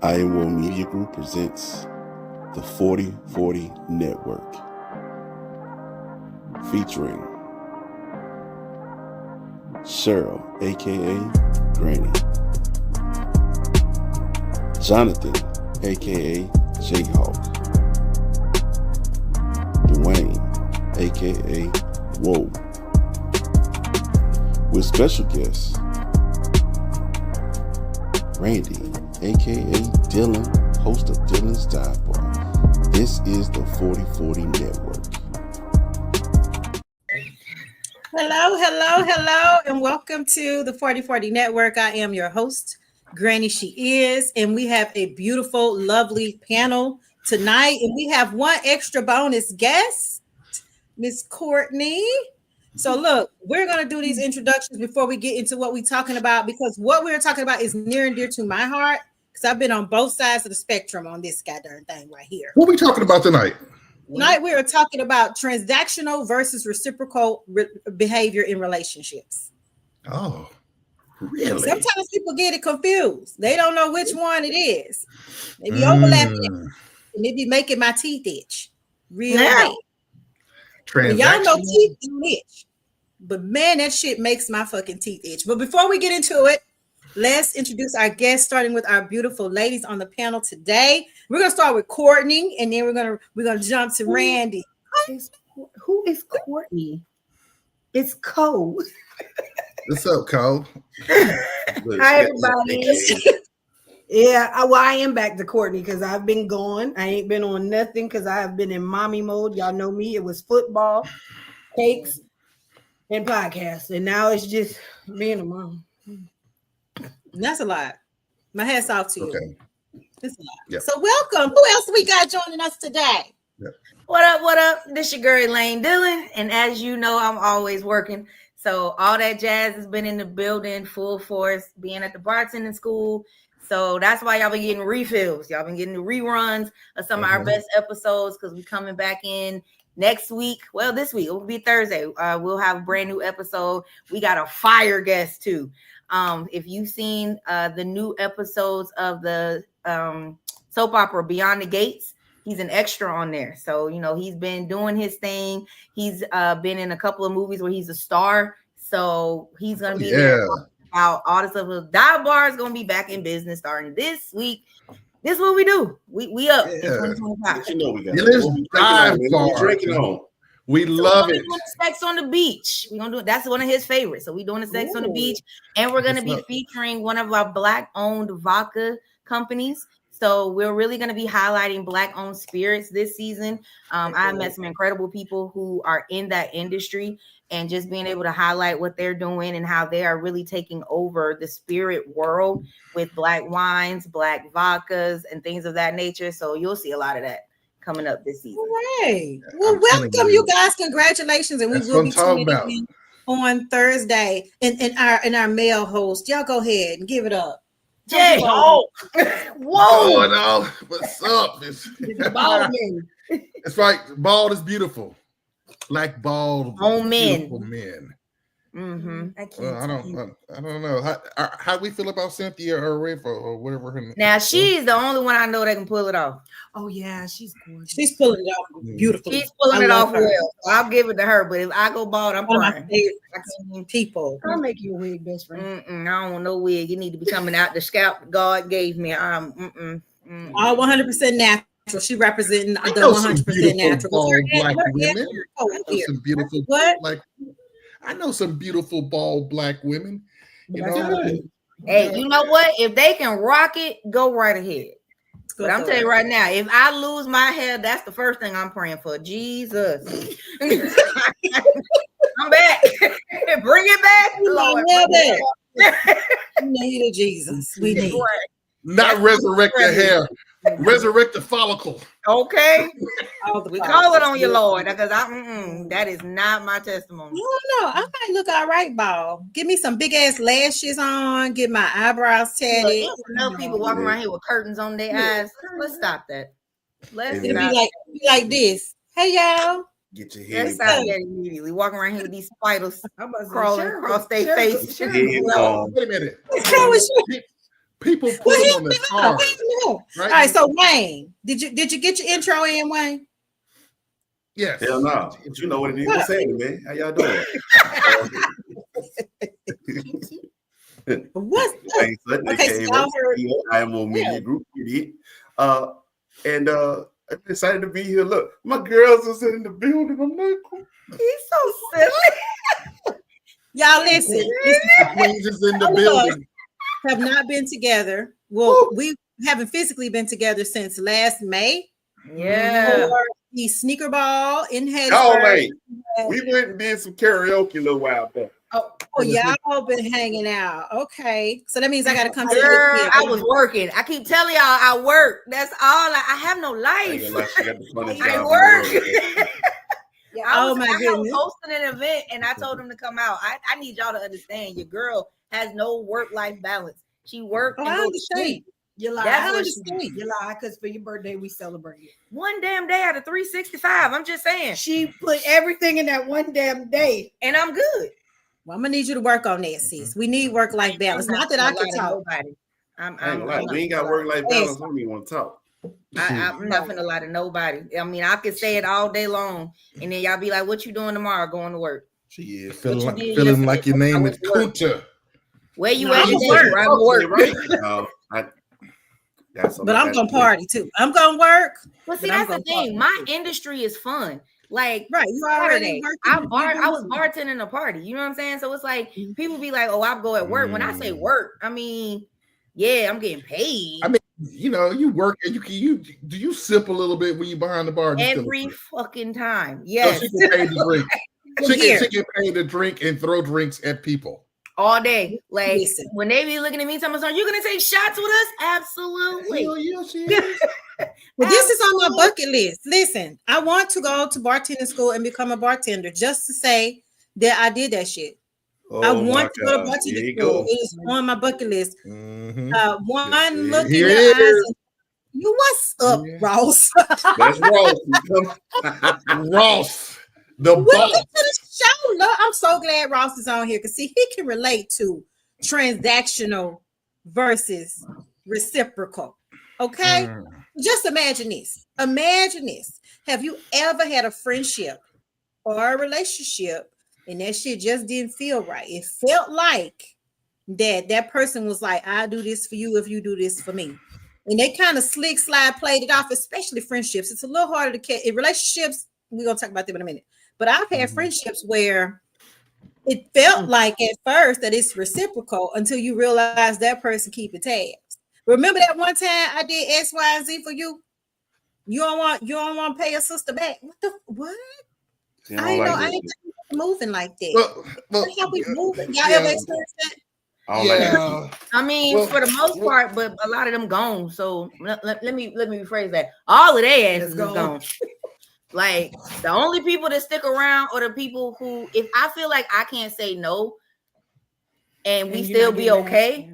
Iowa Media Group presents the 4040 Network, featuring Cheryl, aka Granny, Jonathan, aka Jayhawk, Dwayne, aka Whoa, with special guests Randi, aka Dylon, host of Dylon's Dive Bar. This is the 4040 Network. Hello, and welcome to the 4040 Network. I am your host, Granny She Is, and we have a beautiful, lovely panel tonight, and we have one extra bonus guest, Miss Courtney. So look, we're going to do these introductions before we get into what we're talking about, because what we're talking about is near and dear to my heart, because I've been on both sides of the spectrum on this goddamn thing right here. What are we talking about tonight? Tonight we are talking about transactional versus reciprocal behavior in relationships. Oh, really? Sometimes people get it confused. They don't know which one it is. They be overlapping and they be making my teeth itch real bad. Y'all know teeth do itch, but man, that shit makes my fucking teeth itch. But before we get into it, let's introduce our guests, starting with our beautiful ladies on the panel today. We're gonna start with Courtney, and then we're gonna jump to Randi. Who is Courtney? It's Cole. What's up, Cole? Hi, everybody. Yeah, I am back to Courtney because I've been gone. I ain't been on nothing because I have been in mommy mode. Y'all know me. It was football, cakes, and podcasts, and now it's just being a mom. That's a lot. My hat's off to you. Okay. It's a lot. Yep. So welcome. Who else we got joining us today? Yep. What up? This your girl Elaine Dylon, and as you know, I'm always working. So all that jazz has been in the building, full force, being at the bartending school. So that's why y'all been getting refills. Y'all been getting the reruns of some of our best episodes because we coming back in next week. Well, this week, it will be Thursday. We'll have a brand new episode. We got a fire guest too. If you've seen the new episodes of the soap opera Beyond the Gates, he's an extra on there. So, you know, he's been doing his thing. He's been in a couple of movies where he's a star. So he's going to be there about all this stuff. Dive Bar is going to be back in business starting this week. This is what we do. We up in 2025. You know we got it is Dive Bar. Drinking on. We love it. Sex on the beach. We're gonna do it. That's one of his favorites. So we're doing the sex on the beach, and we're gonna be featuring one of our Black-owned vodka companies. So we're really gonna be highlighting Black-owned spirits this season. I met some incredible people who are in that industry, and just being able to highlight what they're doing and how they are really taking over the spirit world with Black wines, Black vodkas, and things of that nature. So you'll see a lot of that coming up this season. All right. Well, welcome you guys. Congratulations, and we will be tuning in on Thursday. And our male host, y'all go ahead and give it up. Jay, whoa! No. What's up? It's bald men. It's right. Bald is beautiful. Black bald on beautiful men. Mm-hmm. I don't know. How we feel about Cynthia or Riff or whatever her name. Now she's the only one I know that can pull it off. Oh yeah, she's gorgeous. She's pulling it off beautifully. She's pulling it off well. So I'll give it to her. But if I go bald, I'm crying. People. I'll make you a wig, best friend. I don't want no wig. You need to be coming out the scalp God gave me. All 100% natural. She representing the 100% natural. Black women. Some beautiful black. I know some beautiful bald Black women. You know? Hey, you know what? If they can rock it, go right ahead. But I'm telling you right now, if I lose my hair, that's the first thing I'm praying for. Jesus. I'm back. Bring it back. Lord. We need a Jesus. We need. Not resurrect the hair. Resurrect the follicle. Okay. We call it on you, Lord, because that is not my testimony. No, I might look all right, ball. Give me some big ass lashes on, get my eyebrows tatted. Enough people walking around here with curtains on their eyes. Let's stop that. Let's be like this. Hey y'all. Get your head. Let's stop that immediately. Walking around here with these spiders crawling across their face. Wait a minute. People put them on the card. Right? All right, so Wayne, did you get your intro in, Wayne? Yes. Hell no. But you know what it is. What's happening, man? How y'all doing? What's okay, so I am on Media Group, idiot. And I'm excited to be here. Look, my girls are in the building. I'm like, he's so silly. Y'all listen. Queens is in the building. Have not been together. Well, we haven't physically been together since last May. Yeah. For the sneaker ball in Hattiesburg. Oh, wait. We went and did some karaoke a little while back. Oh, y'all been hanging out. Okay. So that means I got to come to Girl, I was working. I keep telling y'all I work. That's all. I have no life. I work. I was hosting an event and I told them to come out. I need y'all to understand your girl has no work-life balance. She worked and goes to sleep. You lie. That's you lie, because for your birthday we celebrated. One damn day out of 365. I'm just saying. She put everything in that one damn day. And I'm good. Well, I'm gonna need you to work on that, sis. We need work-life balance. Not that I can talk. We ain't got work-life balance. I don't even want to talk. I'm not gonna lie to nobody. I mean, I could say it all day long, and then y'all be like, "What you doing tomorrow?" Going to work. She is feeling like your name is Kunta. Where you at? Work. But I'm gonna party too. I'm gonna work. Well, see, that's the thing. My industry is fun. Like, right, you already I was bartending a party. You know what I'm saying? So it's like people be like, "Oh, I go at work." When I say work, I mean, yeah, I'm getting paid. I mean, you know, you work and do you sip a little bit when you behind the bar? Every fucking time. Yes. So she get paid to drink. She get paid to drink and throw drinks at people. All day. Like, when they be looking at me, telling me, "Are you gonna take shots with us?" Absolutely. Hell yeah, she is. Well, this is on my bucket list. Listen, I want to go to bartending school and become a bartender just to say that I did that shit. I want to go to bartending school. It is on my bucket list. Mm-hmm. One look in your eyes. You, what's up, Ross? That's Ross. Ross. The boss. Show. Look, I'm so glad Ross is on here because see, he can relate to transactional versus reciprocal. Okay, just imagine this. Imagine this. Have you ever had a friendship or a relationship and that shit just didn't feel right? It felt like that person was like, "I'll do this for you if you do this for me," and they kind of slick slide played it off. Especially friendships, it's a little harder to catch. In relationships, we're gonna talk about them in a minute. But I've had friendships where it felt like at first that it's reciprocal until you realize that person keeping tabs. Remember that one time I did X, Y, and Z for you? You don't want to pay your sister back. What? I ain't moving like that. Well, how we moving? Y'all ever experienced that? I mean, for the most part, but a lot of them gone. So let me rephrase that. All of their asses is gone. Like, the only people that stick around are the people who, if I feel like I can't say no and we still be okay,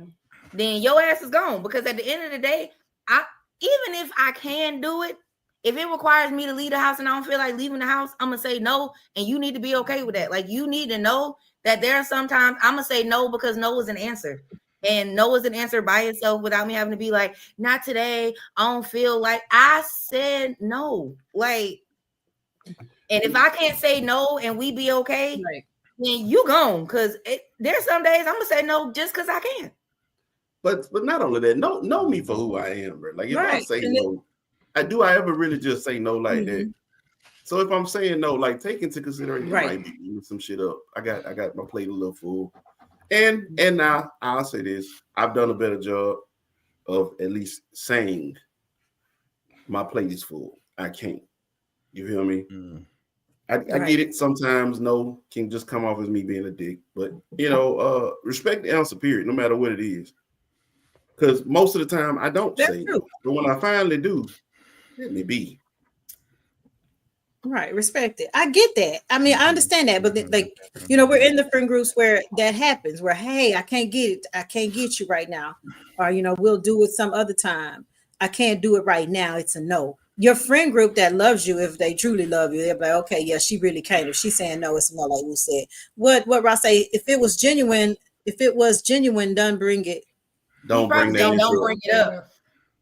then your ass is gone. Because at the end of the day, even if I can do it, if it requires me to leave the house and I don't feel like leaving the house, I'm gonna say no, and you need to be okay with that. Like, you need to know that there are sometimes I'm gonna say no because no is an answer. And no is an answer by itself without me having to be like, "Not today, I don't feel like." I said no. Like, and if I can't say no and we be okay, then you gone. Because there's some days I'm gonna say no just because I can. But not only that, know me for who I am, bro. Like, if I say no, I ever really just say no like that? So if I'm saying no, like, take into consideration, you might be eating some shit up. I got my plate a little full, and now I'll say this: I've done a better job of at least saying my plate is full. I can't. You feel me? I get it. Sometimes no can just come off as me being a dick, but respect the answer, period, no matter what it is. Because most of the time I don't say no. But when I finally do, let me be. Right, respect it. I get that. I mean, I understand that, but we're in the friend groups where that happens, where, hey, I can't get it. I can't get you right now. Or, we'll do it some other time. I can't do it right now. It's a no. Your friend group that loves you, if they truly love you, they're like, okay, yeah, she really can't. If she's saying no, it's no, like we said. What Ross say, if it was genuine, done bring it don't bring it up.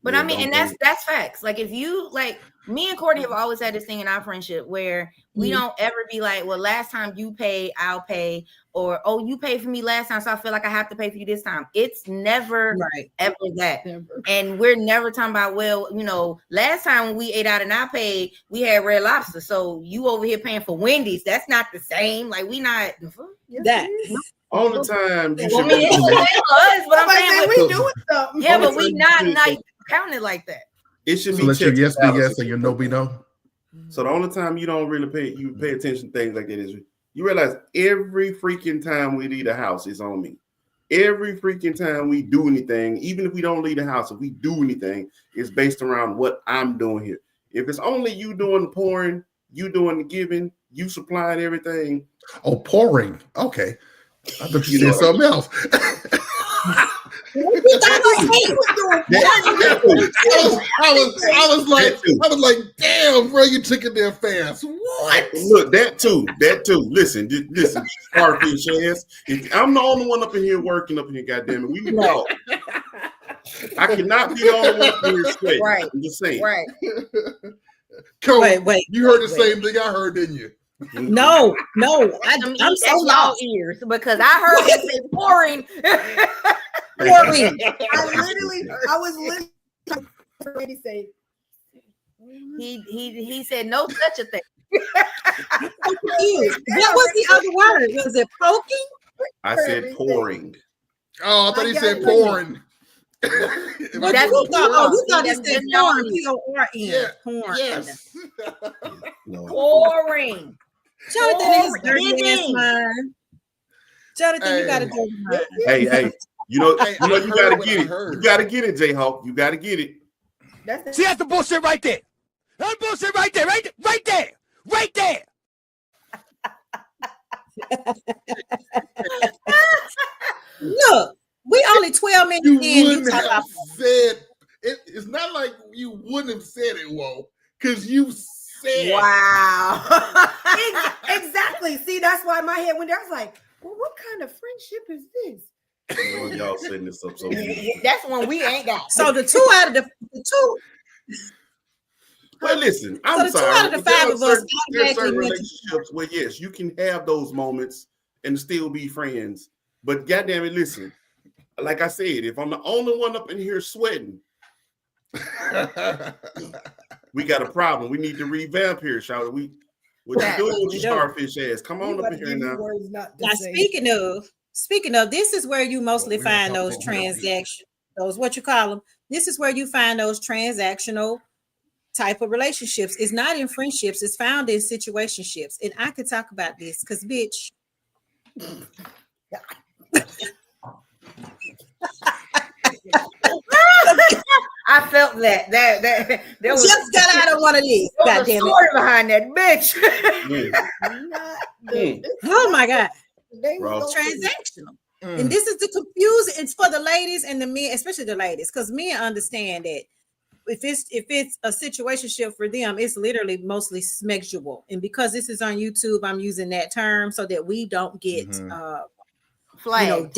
But I mean, and that's facts. Like if you like me and Courtney have always had this thing in our friendship where we don't ever be like, well, last time you paid, I'll pay, or oh, you paid for me last time, so I feel like I have to pay for you this time. It's never ever that. And we're never talking about, well, you know, last time when we ate out and I paid, we had Red Lobster. So you over here paying for Wendy's. That's not the same. Like we not that. All the time. You should be us, but I'm saying we doing something. Yeah, but we not counting like that. It should be let your yes be yes and your no be no. So the only time you don't really pay attention to things like that is you realize every freaking time we leave the house, it's on me. Every freaking time we do anything, even if we don't leave the house, if we do anything, it's based around what I'm doing here. If it's only you doing the pouring, you doing the giving, you supplying everything. Oh, pouring. Okay. I thought you said something else. I was like, damn, bro, you took it there fast. What? Look, that too. Listen, starfish ass. I'm the only one up in here working up in here, goddamn it. We can talk. I cannot be the only one up in here straight. Right. I'm just saying. Right. Wait. You heard the same thing I heard, didn't you? No. I'm so lost ears because I heard it say pouring. I was literally ready to say. He said no such a thing. What was the other word? Was it poking? I said pouring. Oh, I thought he said pouring. You thought he said pouring. Pouring. Yes. Pouring. Jonathan is dirty as mine. Jonathan, you gotta do mine. Hey. You know, you gotta get it. You gotta get it, J-Hawk. You gotta get it. See, that's the bullshit right there. That's bullshit right there. Right there. Look, we only 12 minutes in. You wouldn't have said it's not like you wouldn't have said it, whoa, because you said. Wow. Exactly. See, that's why my head went there. I was like, well, what kind of friendship is this? Y'all setting this up so that's one we ain't got. So the two out of the two. Well, listen, I'm sorry. 2 out of the 5 of us there's certain relationships where yes, you can have those moments and still be friends. But goddamn it, listen. Like I said, if I'm the only one up in here sweating, we got a problem. We need to revamp here, shall we? What you doing with your starfish ass? Come on up in here now. Now, speaking of, this is where you mostly find those transactions. Those what you call them. This is where you find those transactional type of relationships. It's not in friendships. It's found in situationships. And I could talk about this because, bitch. I felt that was just got out of one of these. Goddamn story behind that bitch. Oh my God. Transactional. And this is the confusing. It's for the ladies and the men, especially the ladies, because men understand that if it's a situationship for them, it's literally mostly sexual. And because this is on YouTube, I'm using that term so that we don't get flagged.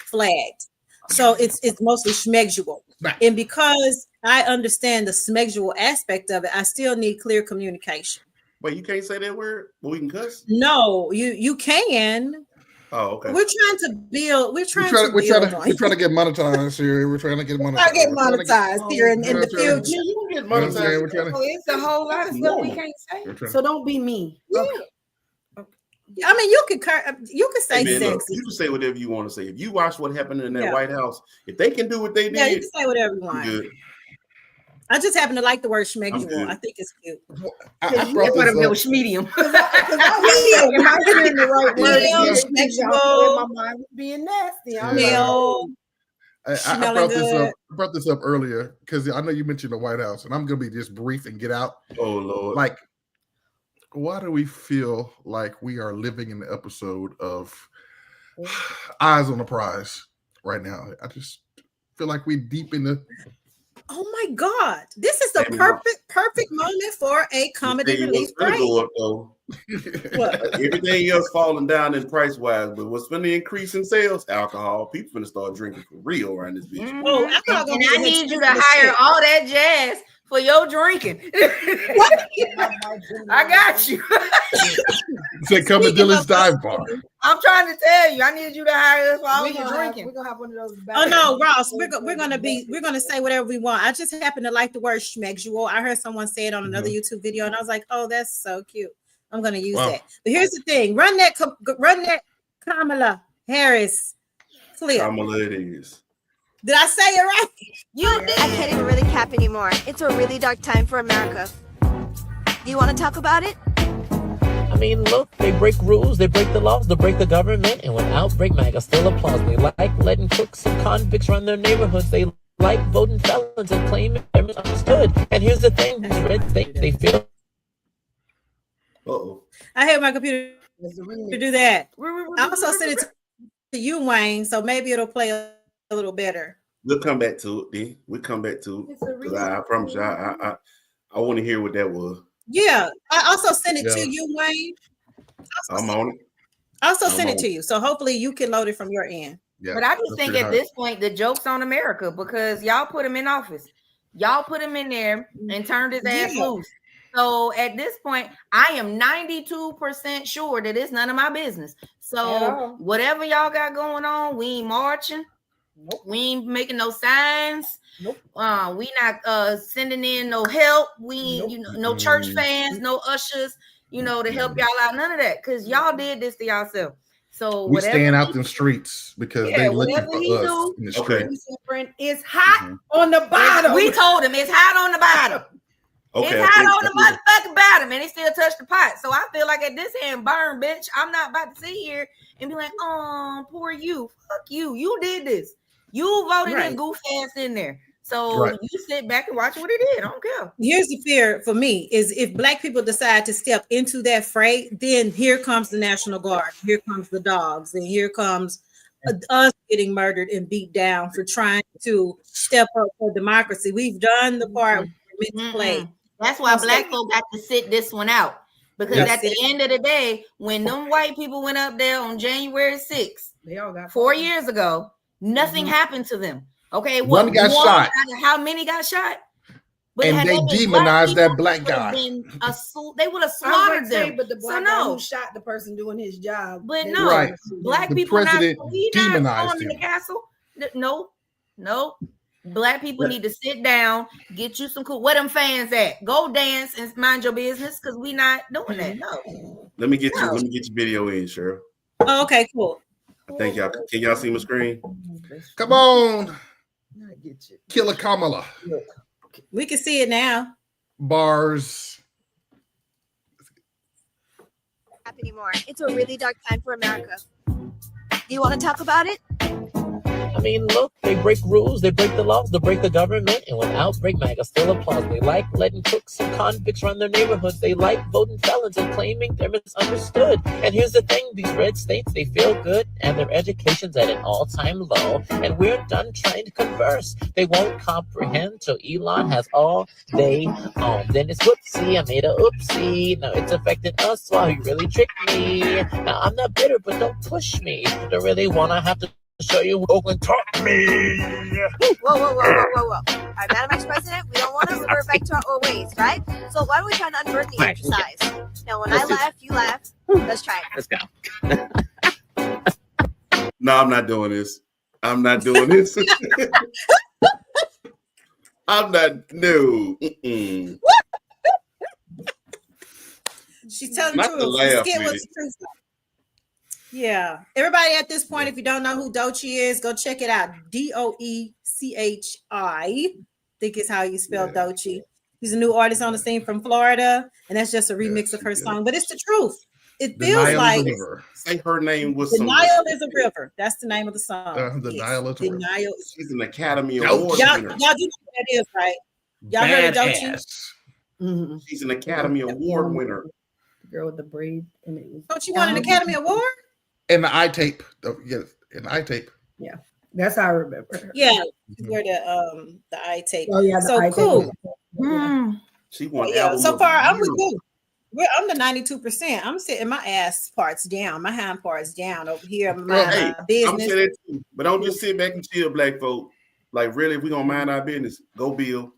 Flagged. So it's mostly schmegdual. And because I understand the schmegdual aspect of it, I still need clear communication. Wait, you can't say that word? Well, we can cuss? No, you can. Oh, okay. We're trying to build. We're trying to get monetized here. We're trying to get monetized. Here in the future. You can get monetized. It's a whole lot of stuff we can't say. So don't be me. Yeah. I mean, you can say sexy. Look, you can say whatever you want to say. If you watch what happened in that White House, if they can do what they did, you can say whatever you want. Good. I just happen to like the word schmegdual. I think it's cute. I brought this up. Medium. Am I hearing the right word? Schmegdual. My mind was being nasty. I brought this up earlier because I know you mentioned the White House, and I'm going to be just brief and get out. Oh Lord! Like, why do we feel like we are living in the episode of Eyes on the Prize right now? I just feel like we're deep in the Oh my God. This is the perfect moment for a comedy relief break. Everything else falling down in price wise, but what's been the increase in sales? Alcohol. People finna start drinking for real around this bitch. Mm-hmm. Oh, I need you to hire all that jazz for your drinking. I got you. Say come to Dylan's dive bar. I'm trying to tell you, I need you to hire us for all your drinking. We're gonna have one of those. Oh no, Ross, we're gonna say whatever we want. I just happen to like the word schmexual. I heard someone say it on another YouTube video, and I was like, oh, that's so cute. I'm gonna use that. But here's the thing: run that Kamala Harris clip. Kamala it is. Did I say it right? You did. I can't even really cap anymore. It's a really dark time for America. Do you want to talk about it? I mean, look, they break rules, they break the laws, they break the government, and without break MAGA still applauds. They like letting crooks and convicts run their neighborhoods. They like voting felons and claiming they're misunderstood. And here's the thing, these red things, they feel. Uh-oh. I had my computer to do that. I also sent it to you, Wayne, so maybe it'll play a little better. We'll come back to it, then. We'll come back to it. I promise you, I want to hear what that was. Yeah, I also sent it to you, Wayne. I'm on it. I also sent it to you, so hopefully you can load it from your end. Yeah, but I just think at this point the joke's on America because y'all put him in office, y'all put him in there and turned his ass loose. So at this point, I am 92% sure that it's none of my business. So whatever y'all got going on, we ain't marching. Nope. We ain't making no signs. Nope. We not sending in no help. We ain't, no church fans, no ushers, to help y'all out. None of that, because y'all did this to yourself. So we staying out in the streets because they looking for us in the streets. It's hot on the bottom. We told him it's hot on the bottom. It's hot on the motherfucking bottom, and he still touched the pot. So I feel like at this hand, burn, bitch. I'm not about to sit here and be like, oh, poor you. Fuck you. You did this. You voted his goof ass in there. So you sit back and watch what he did. I don't care. Here's the fear for me is if Black people decide to step into that fray, then here comes the National Guard. Here comes the dogs. And here comes us getting murdered and beat down for trying to step up for democracy. We've done the part we're meant to play. That's why Black folk got to sit this one out. Because at the end of the day, when them white people went up there on January 6th, they all got 4 years ago, nothing happened to them. Okay, one got shot. How many got shot? But and they demonized that Black guy. They would have slaughtered them. But the Black guy who shot the person doing his job. But no, Black people not demonized him. The castle. No. Black people need to sit down, get you some cool. Where them fans at? Go dance and mind your business, because we not doing that. No. Let me get your video in, Cheryl. Oh, okay, cool. I think y'all can y'all see my screen? Come on, Killer Kamala. We can see it now. Bars. Anymore. It's a really dark time for America. Do you want to talk about it? I mean, look, they break rules, they break the laws, they break the government, and without break MAGA still applauds. They like letting crooks and convicts run their neighborhoods. They like voting felons and claiming they're misunderstood. And here's the thing, these red states, they feel good, and their education's at an all-time low. And we're done trying to converse. They won't comprehend till Elon has all they own. Then it's whoopsie, I made a oopsie. Now it's affecting us while he really tricked me. Now I'm not bitter, but don't push me. Don't really want to have to show you who can talk me. Whoa. All right, Madam Vice President, we don't want to revert back to our old ways, right? So why don't we try to unburden the exercise? Now, when I laugh, you laugh. Let's try it. Let's go. No, I'm not doing this. I'm not doing this. I'm not. No. She's telling the truth. Yeah. Everybody at this point, if you don't know who Doechii is, go check it out. Doechi. I think is how you spell Doechii. He's a new artist on the scene from Florida, and that's just a remix of her song. But it's the truth. It feels like say her name was The Nile is a river. That's the name of the song. The Nile is a river. She's an Academy Award winner. Y'all do know what that is, right? Y'all heard of Doechii? She's an Academy Award winner. The girl with the braid. Don't you want an Academy Award? And the eye tape. Yes, in the eye tape. Yeah. That's how I remember. Yeah, where the I take. Oh yeah, so cool. She won So far, I'm with you. I'm the 92%. I'm sitting my ass parts down, my hind parts down over here. My business. I'm saying that too, but don't just sit back and chill, black folk. Like really, if we gonna mind our business, go build,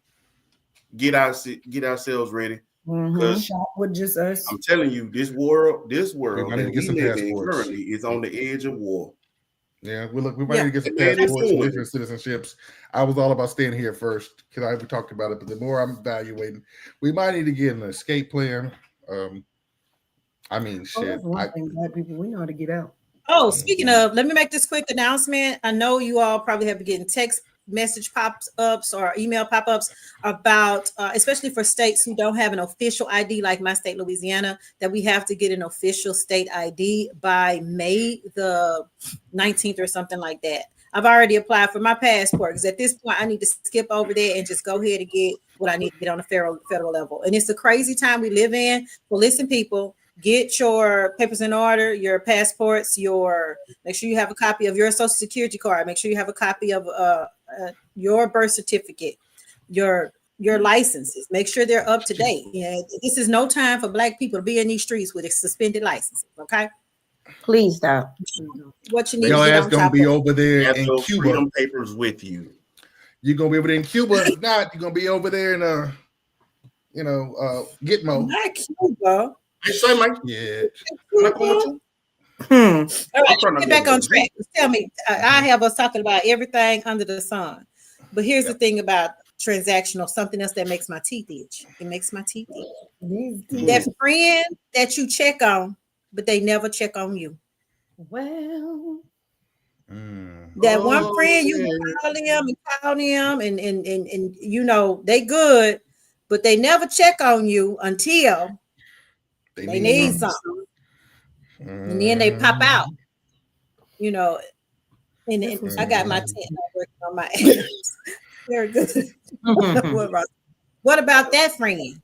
get ourselves ready. Shop with just us. I'm telling you, this world that we live in currently is on the edge of war. Yeah, we might need to get some passports and different citizenships. I was all about staying here first because we talked about it, but the more I'm evaluating, we might need to get an escape plan. I mean, shit. That's one thing, black people, we know how to get out. Oh, speaking of, let me make this quick announcement. I know you all probably have been getting text message pop-ups or email pop-ups about, especially for states who don't have an official ID, like my state, Louisiana, that we have to get an official state ID by May the 19th or something like that. I've already applied for my passport because at this point I need to skip over there and just go ahead and get what I need to get on a federal level. And it's a crazy time we live in. Well, listen, people, get your papers in order, your passports, make sure you have a copy of your social security card. Make sure you have a copy of your birth certificate, your licenses. Make sure they're up to date. Yeah, this is no time for black people to be in these streets with suspended licenses. Okay. Please stop. What you need your to ass gonna be over there in Cuba. Freedom papers with you. You're gonna be over there in Cuba. If not, you're gonna be over there in Gitmo. Not Cuba. Say, Mike. Yeah. All right, get back on track. Tell me, I have us talking about everything under the sun. But here's the thing about transactional, something else that makes my teeth itch. It makes my teeth itch. That friend that you check on, but they never check on you. Well, that one friend you call them and you know they good, but they never check on you until they need something. And then they pop out, you know. And I got my tent working on my ass. Very good. What about that friend?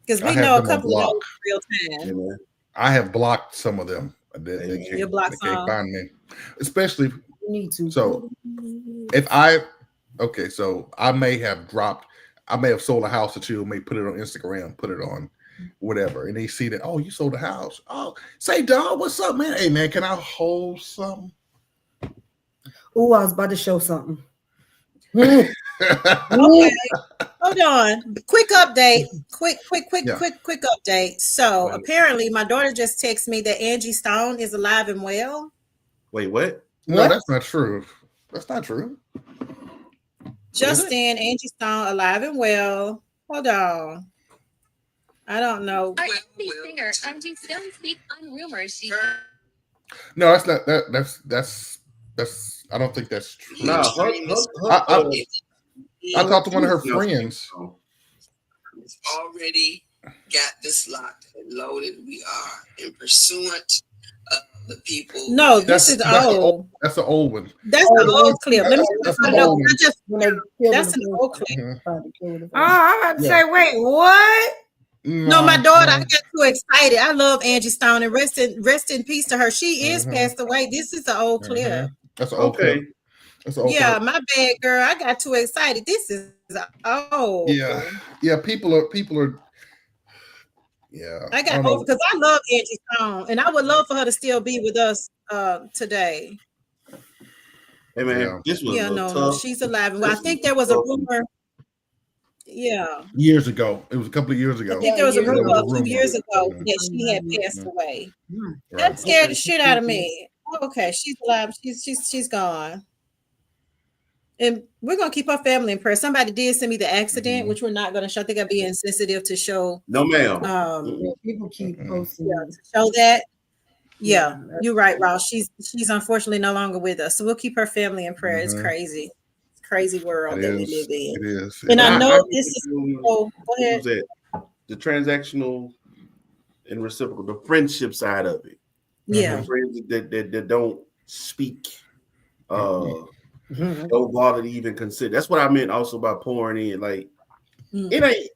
Because we know a couple of those real time. Yeah, I have blocked some of them. They can't find me, especially. You need to. So so I may have sold a house or two, may put it on Instagram, put it on whatever, and they see that, oh, you sold a house. Oh, say, dog, what's up, man? Hey, man, can I hold something? Oh, I was about to show something. Okay, hold on. Quick update. Quick update. So apparently, my daughter just texted me that Angie Stone is alive and well. Wait, what? No, that's not true. That's not true. Justin, Angie Stone, alive and well. Hold on. I don't know. R&B singer Angie Stone speaks on rumors. No, that's not. That's. I don't think that's true. No, I talked to one of her friends. Already got this locked and loaded. We are in pursuant of the people. No, this is old. That's an old one. That's an old clip. Let me that's an old clip. Oh, I'm about to say, wait, what? No, my daughter, I got too excited. I love Angie Stone, and rest in peace to her. She is passed away. This is an old clip. That's an old clip. That's an old clip. My bad, girl. I got too excited. This is old. Yeah. People are. Yeah. I got over because I love Angie Stone, and I would love for her to still be with us today. Hey man, this was no, she's alive. Well, I think there was a rumor. Yeah. Years ago. It was a couple of years ago. I think there was a rumor a few years ago that she had passed away. That scared the shit out of me. Okay, she's alive. She's gone. And we're gonna keep her family in prayer. Somebody did send me the accident, which we're not gonna show. I think I'm being sensitive to show. No, ma'am. People keep posting. Show that. Yeah, you're right, Ross. She's unfortunately no longer with us. So we'll keep her family in prayer. It's crazy. Crazy world that we live in. It is. And I know this is. Go ahead. The transactional and reciprocal, the friendship side of it. Yeah. The friends that don't speak, don't bother to even consider. That's what I meant also by pouring in. Like, it ain't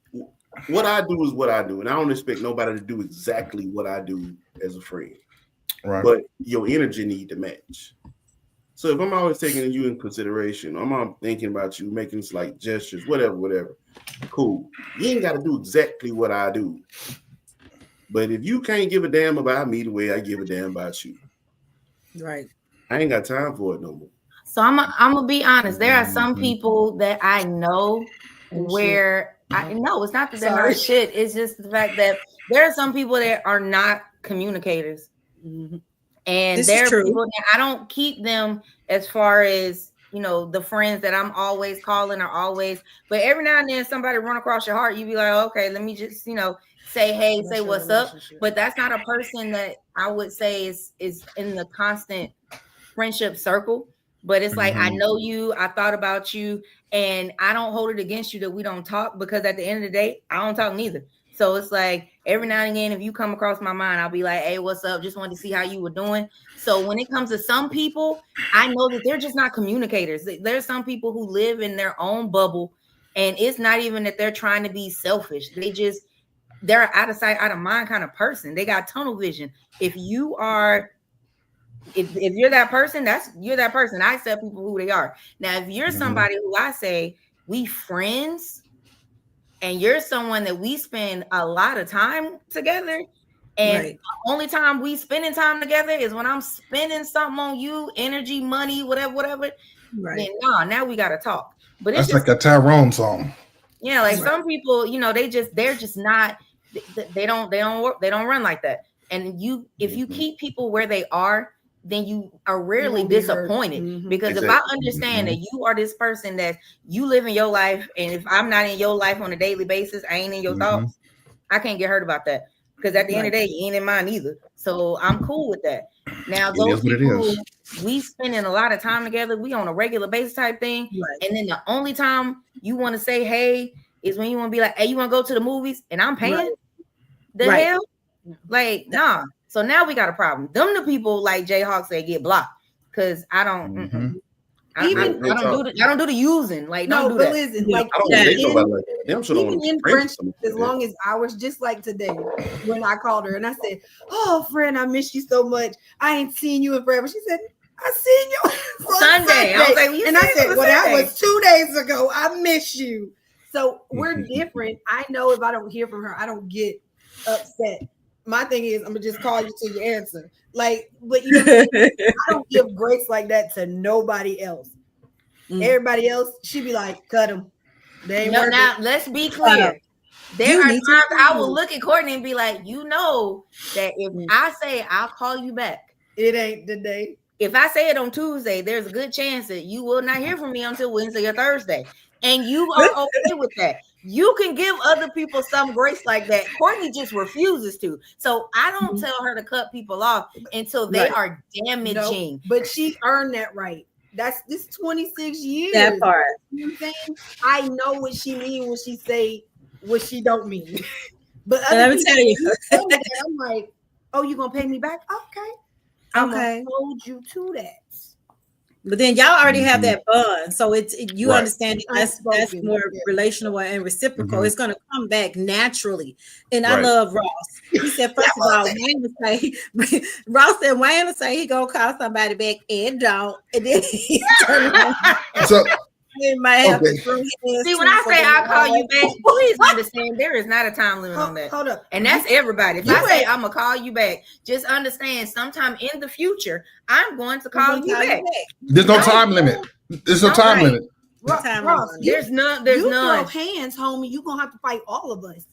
what I do is what I do, and I don't expect nobody to do exactly what I do as a friend. Right. But your energy need to match. So if I'm always taking you in consideration, I'm thinking about you, making like gestures, whatever. Cool. You ain't got to do exactly what I do. But if you can't give a damn about me the way I give a damn about you, right? I ain't got time for it no more. So I'm gonna be honest. There are some people that I know where I know it's not that they're not shit. It's just the fact that there are some people that are not communicators, and there are people that I don't keep them as far as the friends that I'm always calling or always. But every now and then somebody run across your heart, you be like, okay, let me just say hey, say what's up. But that's not a person that I would say is in the constant friendship circle. But it's like, I know you, I thought about you, and I don't hold it against you that we don't talk, because at the end of the day, I don't talk neither. So it's like every now and again, if you come across my mind, I'll be like, hey, what's up? Just wanted to see how you were doing. So when it comes to some people, I know that they're just not communicators. There's some people who live in their own bubble, and it's not even that they're trying to be selfish. They're out of sight, out of mind kind of person. They got tunnel vision. If you're that person, you're that person. I tell people who they are. Now, if you're somebody who I say we friends, and you're someone that we spend a lot of time together, and the only time we spending time together is when I'm spending something on you, energy, money, whatever. Then now we gotta talk. But that's like a Tyrone song. Yeah, like some people, they're just not. They don't run like that. And if you keep people where they are, then you are rarely disappointed. Because if I understand that you are this person that you live in your life, and if I'm not in your life on a daily basis, I ain't in your thoughts, I can't get hurt about that. Because at the end of the day, you ain't in mine either. So I'm cool with that. Now, those people we spending a lot of time together, we on a regular basis type thing. And then the only time you want to say hey is when you want to be like, hey, you want to go to the movies and I'm paying? The hell? Like, nah. So now we got a problem. Them the people, like Jay Hawk said, get blocked. Because I don't I don't do the using. Like, don't do that. Listen, like even in friendship, as long as hours, just like today, when I called her and I said, oh, friend, I miss you so much. I ain't seen you in forever. She said, I seen you Sunday. I was like, and I said, well, that was 2 days ago. I miss you. So we're different. I know if I don't hear from her, I don't get upset. My thing is, I'm gonna just call you till you answer. Like, but I don't give grace like that to nobody else. Everybody else, she be like, cut them. They ain't working. Now, let's be clear. There are times I will look at Courtney and be like, that if I say I'll call you back, it ain't the day. If I say it on Tuesday, there's a good chance that you will not hear from me until Wednesday or Thursday. And you are okay with that. You can give other people some grace like that. Courtney just refuses to. So I don't tell her to cut people off until they are damaging. No, but she earned that right. This 26 years. That part. You know what I'm saying? I know what she mean when she say what she don't mean. But let me tell you. I'm like, oh, you gonna pay me back? Okay. I'm gonna hold you to that. But then y'all already have that bond, so you understand that's more relational and reciprocal. It's gonna come back naturally. And I love Ross. He said, first of all, Ross said Wayne will say he gonna call somebody back and don't, and then he turn around. So See, when I say I'll call you back, please understand there is not a time limit on that. Hold up. And that's everybody. If I say I'm gonna call you back, just understand sometime in the future, I'm going to call you back. There's no time limit. There's no time limit. Ross, there's none. There's none. Throw hands, homie. You're gonna have to fight all of us.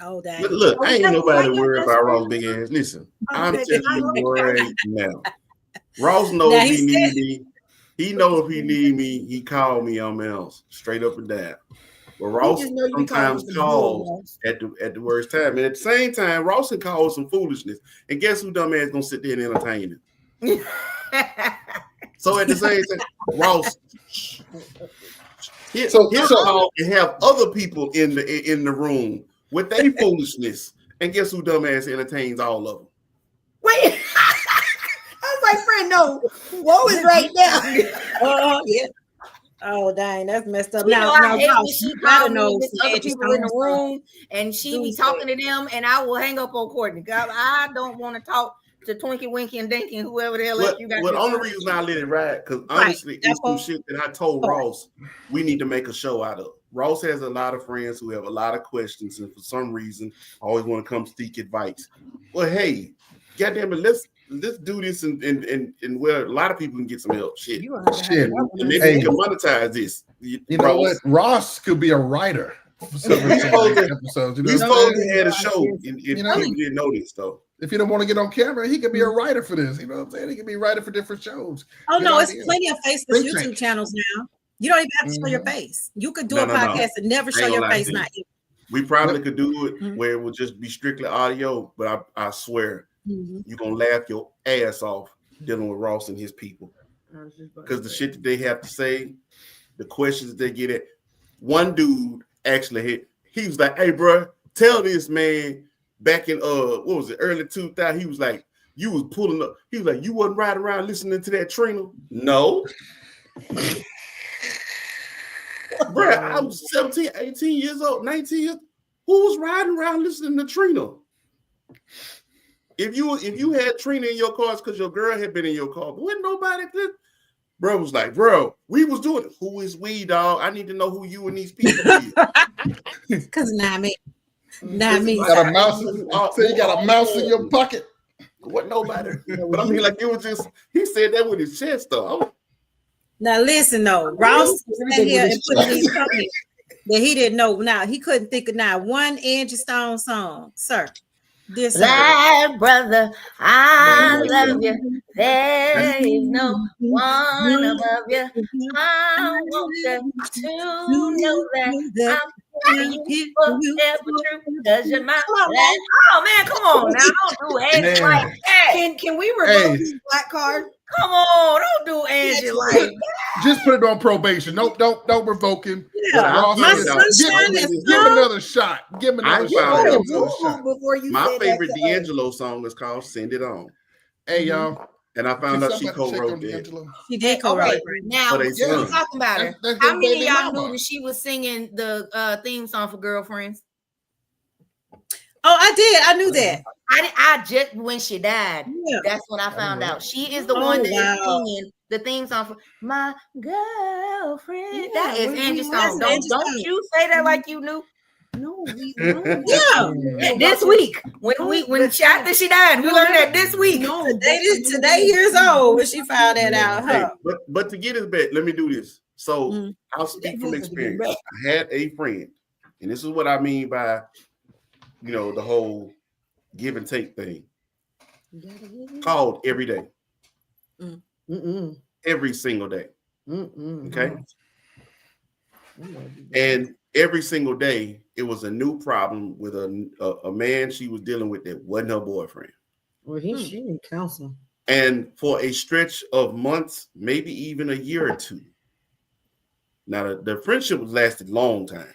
Oh, that. Look, I ain't nobody worried about Ross big ass. Listen, I'm telling you right now. Ross knows he need me. He knows if he need me, he called me on else, straight up and down. But Ross sometimes calls at the worst time. And at the same time, Ross can call some foolishness. And guess who dumb ass gonna sit there and entertain it? So at the same time, Ross he'll call and have other people in the room with their foolishness. And guess who dumb ass entertains all of them? Wait. I was like, friend, no. Woe is right now. Yeah. Oh, dang, that's messed up. I hate when she calls me with other people in the room and she be talking to them, and I will hang up on Courtney. I don't want to talk to Twinkie, Winky, and Dinky, and whoever the hell else you got. Well, the only reason I let it ride, because honestly, it's some shit that I told Ross we need to make a show out of. Ross has a lot of friends who have a lot of questions, and for some reason, always want to come seek advice. Well, hey, goddamn it, let's do this and where a lot of people can get some help. Shit. Shit. And maybe we can monetize this. You know what? Ross could be a writer. He's supposed to have a show if you didn't know this, though. If you don't want to get on camera, he could be a writer for this. You know what I'm saying? He could be a writer for different shows. Oh, no, it's plenty of faceless YouTube channels now. You don't even have to show your face. You could do a podcast and never show your face. Not you. We probably could do it where it would just be strictly audio, but I swear you're going to laugh your ass off dealing with Ross and his people. Because the shit that they have to say, the questions that they get at. One dude actually he was like, hey, bro, tell this man back in, what was it, early 2000, he was like, you was pulling up. He was like, you wasn't riding around listening to that Trina? No. Bro, I was 17, 18 years old, 19 years. Who was riding around listening to Trina? If you had Trina in your cars because your girl had been in your car, but wasn't nobody. Bro was like, bro, we was doing it. Who is we, dog? I need to know who you and these people is. Because not me. Not me. You got a mouse. So you got a mouse in your pocket. What nobody? But I mean, like, it was just, he said that with his chest, though. Now listen, though, Ross sat here and put in these comments that he didn't know. Now he couldn't think of now one Angie Stone song, sir. This Black brother, I love you. There is no one above you. I want you to know that I'm you forever true because you're my life. Oh man, come on now, don't do Angie like that. Can we revoke this black card? Come on, don't do Angie like that. Just put it on probation. Don't revoke him. Yeah. My sunshine give him another shot. Give him another shot. Before you my favorite D'Angelo song is called "Send It On." Hey y'all. And I found out she co-wrote that. She did co-write it. Now, we're talking about her. How many of y'all knew that she was singing the theme song for Girlfriends? Oh, I did. I knew that. I just when she died, that's when I found out. She is the one that is singing the theme song for My Girlfriend. That is Angie Stone. Don't you say that like you knew. No, we learned this week. When after she died, we learned that this week. No, today years old when she found that out. Huh? Hey, but to get us back, let me do this. So I'll speak from experience. I had a friend, and this is what I mean by, the whole give and take thing. Called every day, every single day. Okay, and every single day, it was a new problem with a man she was dealing with that wasn't her boyfriend. Well, she didn't counsel. And for a stretch of months, maybe even a year or two. Now, the friendship was lasted a long time.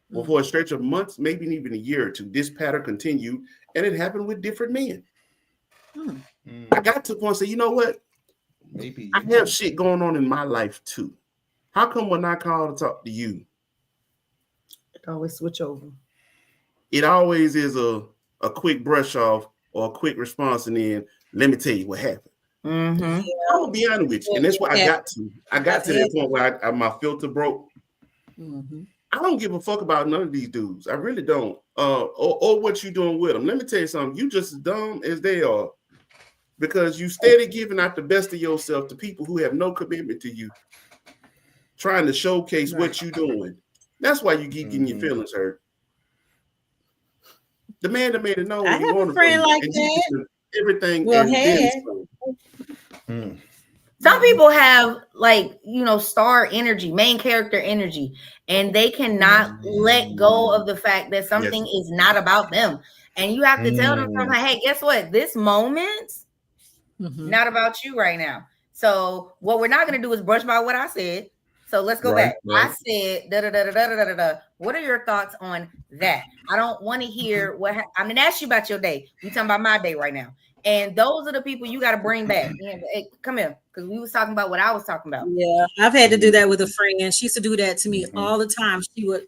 But for a stretch of months, maybe even a year or two, this pattern continued, and it happened with different men. I got to the point and say, you know what? Maybe I have shit going on in my life too. How come when I call to talk to you, always switch over? It always is a quick brush off or a quick response, and then let me tell you what happened. I'm gonna be honest with you, and that's what I got to. I got to that point where my filter broke. I don't give a fuck about none of these dudes. I really don't. Or what you doing with them. Let me tell you something. You just as dumb as they are, because you steady giving out the best of yourself to people who have no commitment to you, trying to showcase what you doing. That's why you keep getting your feelings hurt. The man that made it known. I have a friend like that. Everything. Well, some people have star energy, main character energy, and they cannot let go of the fact that something is not about them. And you have to tell them, hey, guess what? This moment's not about you right now. So what we're not going to do is brush by what I said. So let's go back. I said, what are your thoughts on that? I don't want to hear what I'm going to ask you about your day. We talking about my day right now. And those are the people you got to bring back. Hey, come here, because we was talking about what I was talking about. Yeah, I've had to do that with a friend. She used to do that to me all the time.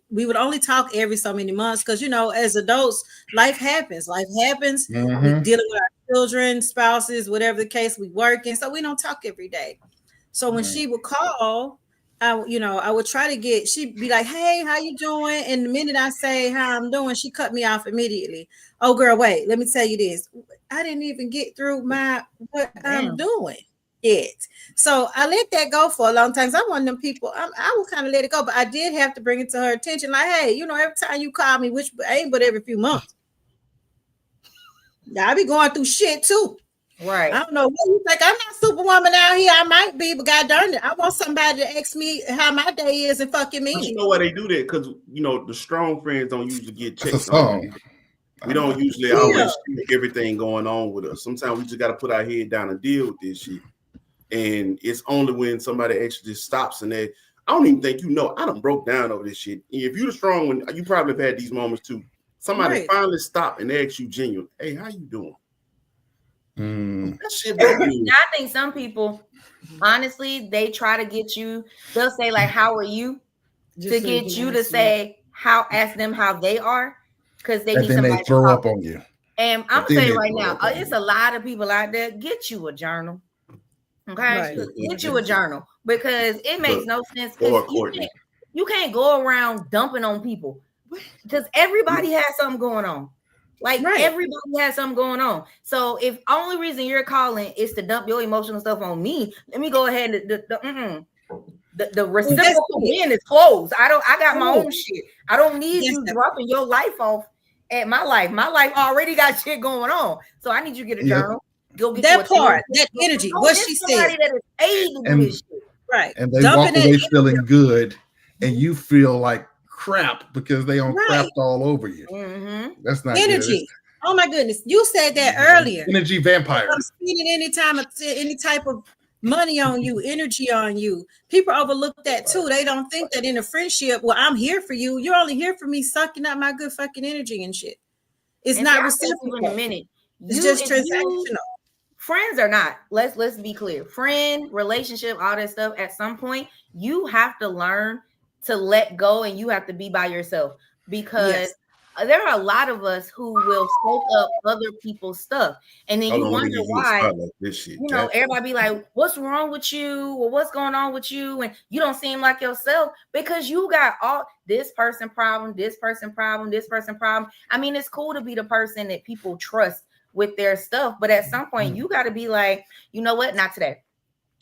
We would only talk every so many months because, you know, as adults, life happens. Life happens. We dealing with our children, spouses, whatever the case. We working, so we don't talk every day. So when she would call, I would try to get. She'd be like, "Hey, how you doing?" And the minute I say how I'm doing, she cut me off immediately. Oh, girl, wait. Let me tell you this. I didn't even get through what I'm doing yet. So I let that go for a long time. So I'm one of them people. I will kind of let it go, but I did have to bring it to her attention. Like, hey, you know, every time you call me, which ain't but every few months, I be going through shit too. Right. I don't know what you think. I'm not Superwoman out here. I might be, but God darn it, I want somebody to ask me how my day is and fucking me. But you know why they do that? Because you know the strong friends don't usually get checked on. We don't usually always see everything going on with us. Sometimes we just got to put our head down and deal with this shit. And it's only when somebody actually just stops and I don't even think I done broke down over this shit. If you're the strong one, you probably have had these moments too. Somebody finally stopped and asked you genuine, "Hey, how you doing?" That shit broke me. I think some people, honestly, they try to get you. They'll say like, "How are you?" to get you to say ask them how they are, because they need somebody to throw up on you. And I'm gonna say right now, it's a lot of people out there. Get you a journal, okay? Get you a journal, because it makes no sense. You can't go around dumping on people, because everybody has something going on. Like everybody has something going on. So if only reason you're calling is to dump your emotional stuff on me, let me go ahead and the reciprocal bin is closed. I got my own shit. I don't need you dropping your life off at my life. My life already got shit going on. So I need you to get a journal. Go get that part, that energy. What she said. That is able to do this shit. Right. And they walk away feeling good, and you feel like crap because they on crapped all over you. That's not energy. Good. Oh my goodness, you said that earlier. Energy vampire. I'm spending any type of money on you, energy on you. People overlook that too. They don't think that in a friendship, well, I'm here for you. You're only here for me sucking out my good fucking energy and shit. It's not reciprocal. In a minute. It's just transactional. Friends are not. Let's be clear. Friend, relationship, all that stuff. At some point, you have to learn to let go, and you have to be by yourself, because there are a lot of us who will soak up other people's stuff, and then you wonder why. Everybody be like, "What's wrong with you?" or "What's going on with you?" and you don't seem like yourself, because you got all this person problem, this person problem, this person problem. I mean, it's cool to be the person that people trust with their stuff, but at some point, you got to be like, you know what? Not today.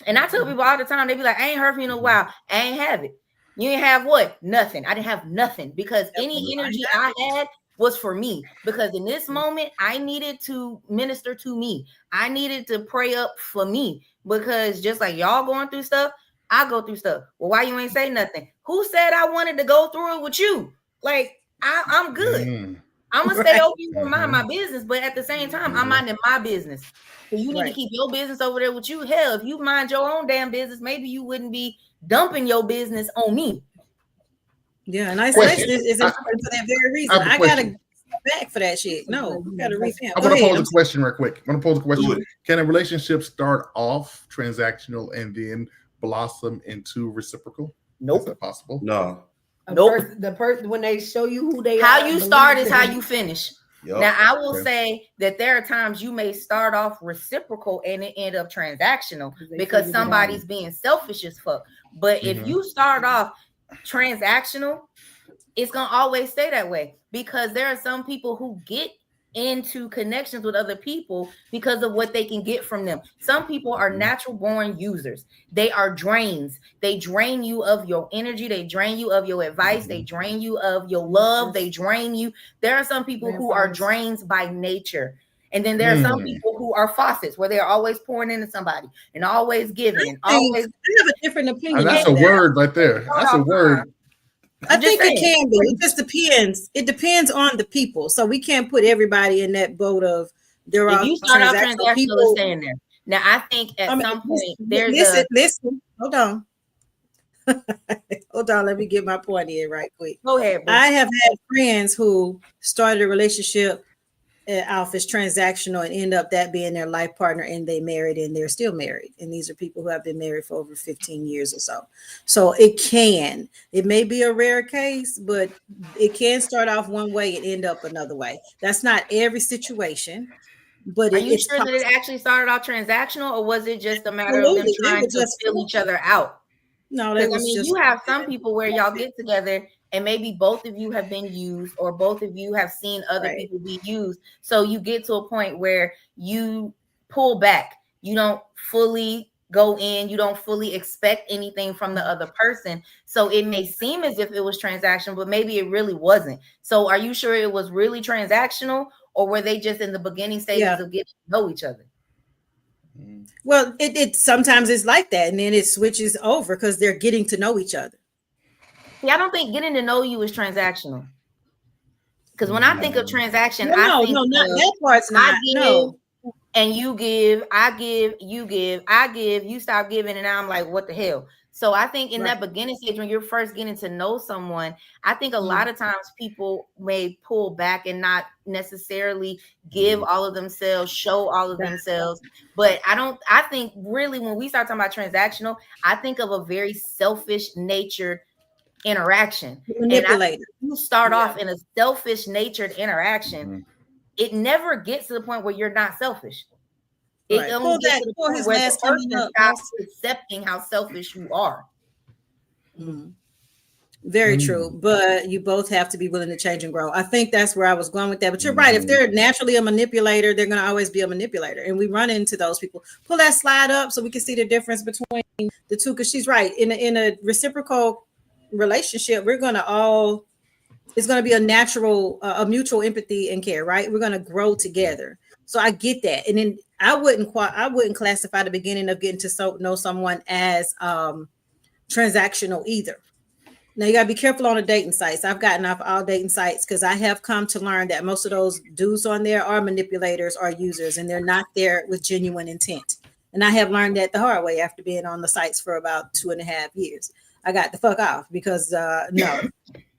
And I tell people all the time, they be like, "I ain't heard from you in a while. I ain't have it." You didn't have what? Nothing. I didn't have nothing, because any energy I had was for me. Because in this moment, I needed to minister to me. I needed to pray up for me, because just like y'all going through stuff, I go through stuff. Well, why you ain't say nothing? Who said I wanted to go through it with you? Like, I'm good. I'm gonna stay over here and mind my business, but at the same time, I'm minding my business. So you need to keep your business over there with you. Hell, if you mind your own damn business, maybe you wouldn't be dumping your business on me. Yeah, and isolation is important for that very reason. I gotta step back for that shit. No, you gotta revamp. I'm gonna pose a question real quick. Can a relationship start off transactional and then blossom into reciprocal? Nope. Is that possible? No. The person when they show you who they how are, you start is how you finish. Yep. Now, I will say that there are times you may start off reciprocal and it end up transactional because somebody's being selfish as fuck. But if you start off transactional, it's going to always stay that way, because there are some people who get into connections with other people because of what they can get from them. Some people are natural born users. They are drains. They drain you of your energy. They drain you of your advice. They drain you of your love. They drain you. There are some people who are drains by nature. And then there are some people who are faucets, where they're always pouring into somebody and always giving and always. I have a different opinion. That's a word right there. That's a word. I think it can be. It just depends. It depends on the people. So we can't put everybody in that boat of there are. If you start out transactional, it's staying there. Now I think at some point there's listen. Hold on. Hold on, let me get my point in right quick. Go ahead, bro. I have had friends who started a relationship off as transactional and end up that being their life partner, and they married and they're still married. And these are people who have been married for over 15 years or so. So it may be a rare case, but it can start off one way and end up another way. That's not every situation, but are you sure that it actually started off transactional, or was it just a matter of them trying to fill each other out? No, because I mean, you have some people where y'all get together and maybe both of you have been used, or both of you have seen other people be used. So you get to a point where you pull back. You don't fully go in. You don't fully expect anything from the other person. So it may seem as if it was transactional, but maybe it really wasn't. So are you sure it was really transactional, or were they just in the beginning stages of getting to know each other? Well, it sometimes it's like that, and then it switches over because they're getting to know each other. See, I don't think getting to know you is transactional. Because when I think of transaction, not that part's not. And you give, I give, you give, I give, you stop giving, and I'm like, what the hell? So I think in that beginning stage, when you're first getting to know someone, I think a lot of times people may pull back and not necessarily give all of themselves, show all of themselves. But I think really when we start talking about transactional, I think of a very selfish natured interaction. Manipulator. And you start off in a selfish natured interaction, it never gets to the point where you're not selfish. It only gets to the point where the person stops accepting how selfish you are. Very true. But you both have to be willing to change and grow. I think that's where I was going with that. But you're right. If they're naturally a manipulator, they're going to always be a manipulator. And we run into those people. Pull that slide up so we can see the difference between the two. Because she's right. In a reciprocal relationship, it's going to be a natural, a mutual empathy and care, right? We're going to grow together. So I get that. And then I wouldn't classify the beginning of getting to know someone as transactional either. Now you got to be careful on the dating sites. I've gotten off all dating sites because I have come to learn that most of those dudes on there are manipulators or users, and they're not there with genuine intent. And I have learned that the hard way after being on the sites for about 2.5 years. I got the fuck off because no,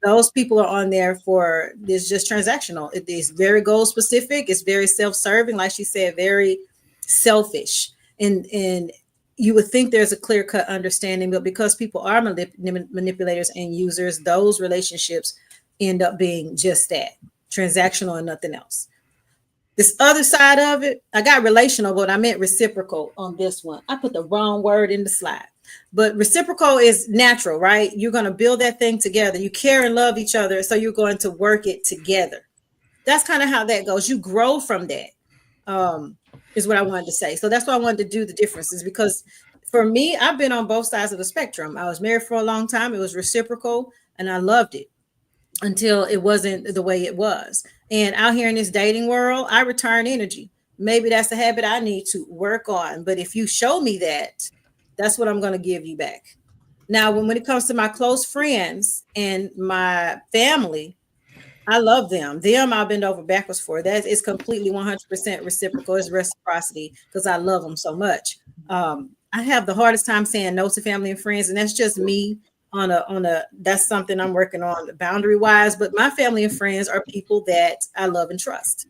those people are on there for it's just transactional. It is very goal specific. It's very self-serving, like she said, very selfish. And you would think there's a clear-cut understanding, but because people are manipulators and users, those relationships end up being just that, transactional and nothing else. This other side of it, I got relational, but I meant reciprocal on this one. I put the wrong word in the slide. But reciprocal is natural, right? You're going to build that thing together. You care and love each other, so you're going to work it together. That's kind of how that goes. You grow from that, is what I wanted to say. So that's why I wanted to do the differences, because for me, I've been on both sides of the spectrum. I was married for a long time. It was reciprocal, and I loved it until it wasn't the way it was. And out here in this dating world, I return energy. Maybe that's a habit I need to work on. But if you show me that, that's what I'm going to give you back. Now, when it comes to my close friends and my family, I love them. I'll bend over backwards for. That is completely 100% reciprocal. It's reciprocity because I love them so much. I have the hardest time saying no to family and friends, and that's just me on a that's something I'm working on boundary wise. But my family and friends are people that I love and trust.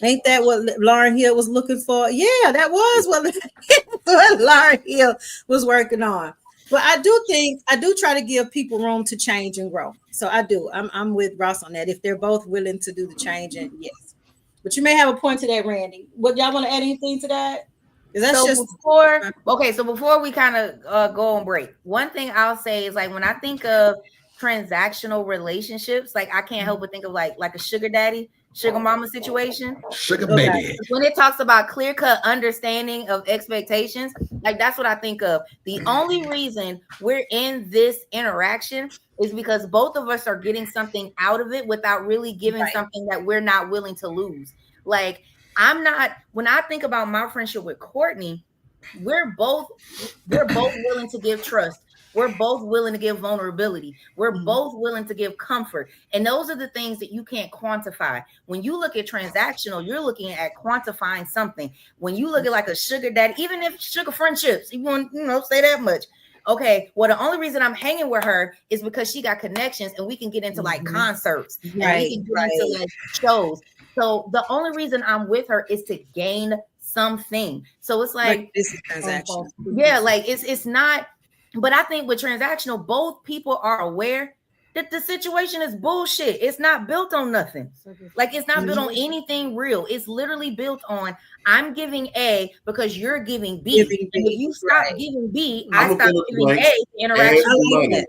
Ain't that what Lauren Hill was looking for? Yeah, that was what Lauren Hill was working on. But I do try to give people room to change and grow. So I do. I'm with Ross on that. If they're both willing to do the change, and yes. But you may have a point to that, Randy. Would y'all want to add anything to that? So before we kind of go on break, one thing I'll say is, like, when I think of transactional relationships, like, I can't help but think of like a sugar daddy, sugar mama situation. Sugar baby. When it talks about clear-cut understanding of expectations, like, that's what I think of. The only reason we're in this interaction is because both of us are getting something out of it without really giving something that we're not willing to lose. Like, when I think about my friendship with Courtney, we're both willing to give trust. We're both willing to give vulnerability. We're both willing to give comfort. And those are the things that you can't quantify. When you look at transactional, you're looking at quantifying something. When you look at like a sugar daddy, even if sugar friendships, you want, say that much. okay, well, the only reason I'm hanging with her is because she got connections and we can get into like concerts and we can get into like shows. So the only reason I'm with her is to gain something. So it's like this is transactional. Yeah, like it's not, but I think with transactional, both people are aware that the situation is bullshit. It's not built on nothing. Like it's not built on anything real. It's literally built on I'm giving A because you're giving B. And if you stop giving B, I stop giving A. Interaction.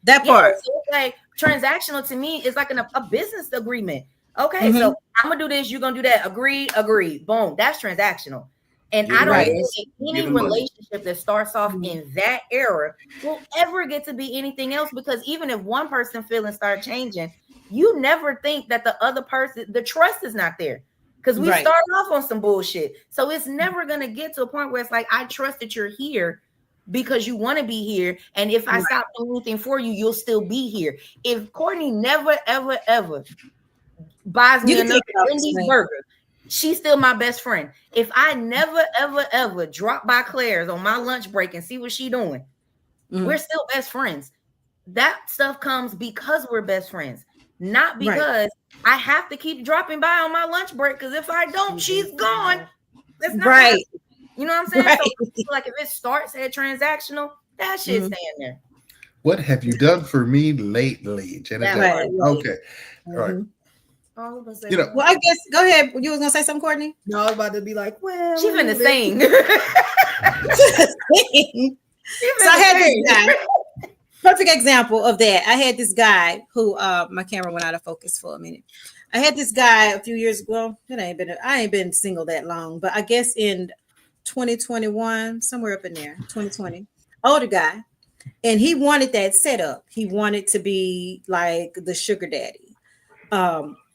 That part. So it's like transactional to me is like a business agreement. Okay, so I'm gonna do this, you're gonna do that. Agree. Boom. That's transactional. And I don't think any relationship that starts off in that era will ever get to be anything else, because even if one person feelings start changing, you never think that the other person, the trust is not there. Because we start off on some bullshit. So it's never gonna get to a point where it's like, I trust that you're here because you want to be here. And if I stop doing anything for you, you'll still be here. If Courtney never, ever, ever buys me another Wendy's burger, she's still my best friend. If I never, ever, ever drop by Claire's on my lunch break and see what she's doing, we're still best friends. That stuff comes because we're best friends, not because I have to keep dropping by on my lunch break. Because if I don't, she's gone. That's not happening. You know what I'm saying? So like if it starts at transactional, that shit's staying there. What have you done for me lately, Janet? Okay. All right. You know, well, I guess go ahead. You was gonna say something, Courtney? No, I was about to be like, well, she's finna sing. So I had this guy. Perfect example of that. I had this guy who my camera went out of focus for a minute. I had this guy a few years ago. I ain't been single that long, but I guess in 2021, somewhere up in there, 2020, older guy, and he wanted that setup. He wanted to be like the sugar daddy.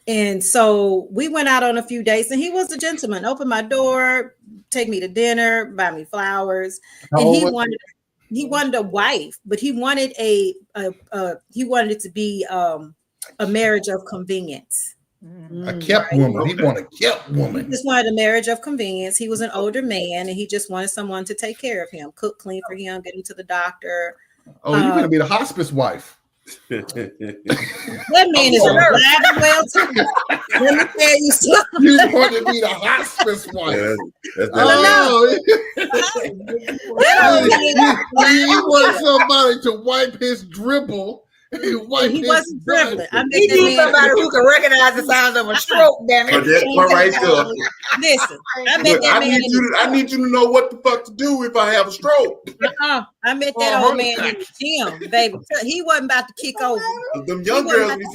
And so we went out on a few dates, and he was a gentleman. Opened my door, take me to dinner, buy me flowers, and he wanted a wife, but he wanted it to be a marriage of convenience. A kept woman. He wanted a kept woman. He just wanted a marriage of convenience. He was an older man, and he just wanted someone to take care of him, cook, clean for him, get him to the doctor. Oh, you're gonna be the hospice wife. That man is alive and well too. Let me tell you something. You want to be the hospice wife. He wants somebody to wipe his dribble. He wasn't dribbling. He needs somebody who can recognize the sounds of a stroke. Damn it! Right there. Listen, I need you to know what the fuck to do if I have a stroke. I met that old man in the gym, baby. He wasn't about to kick over. Them young girls be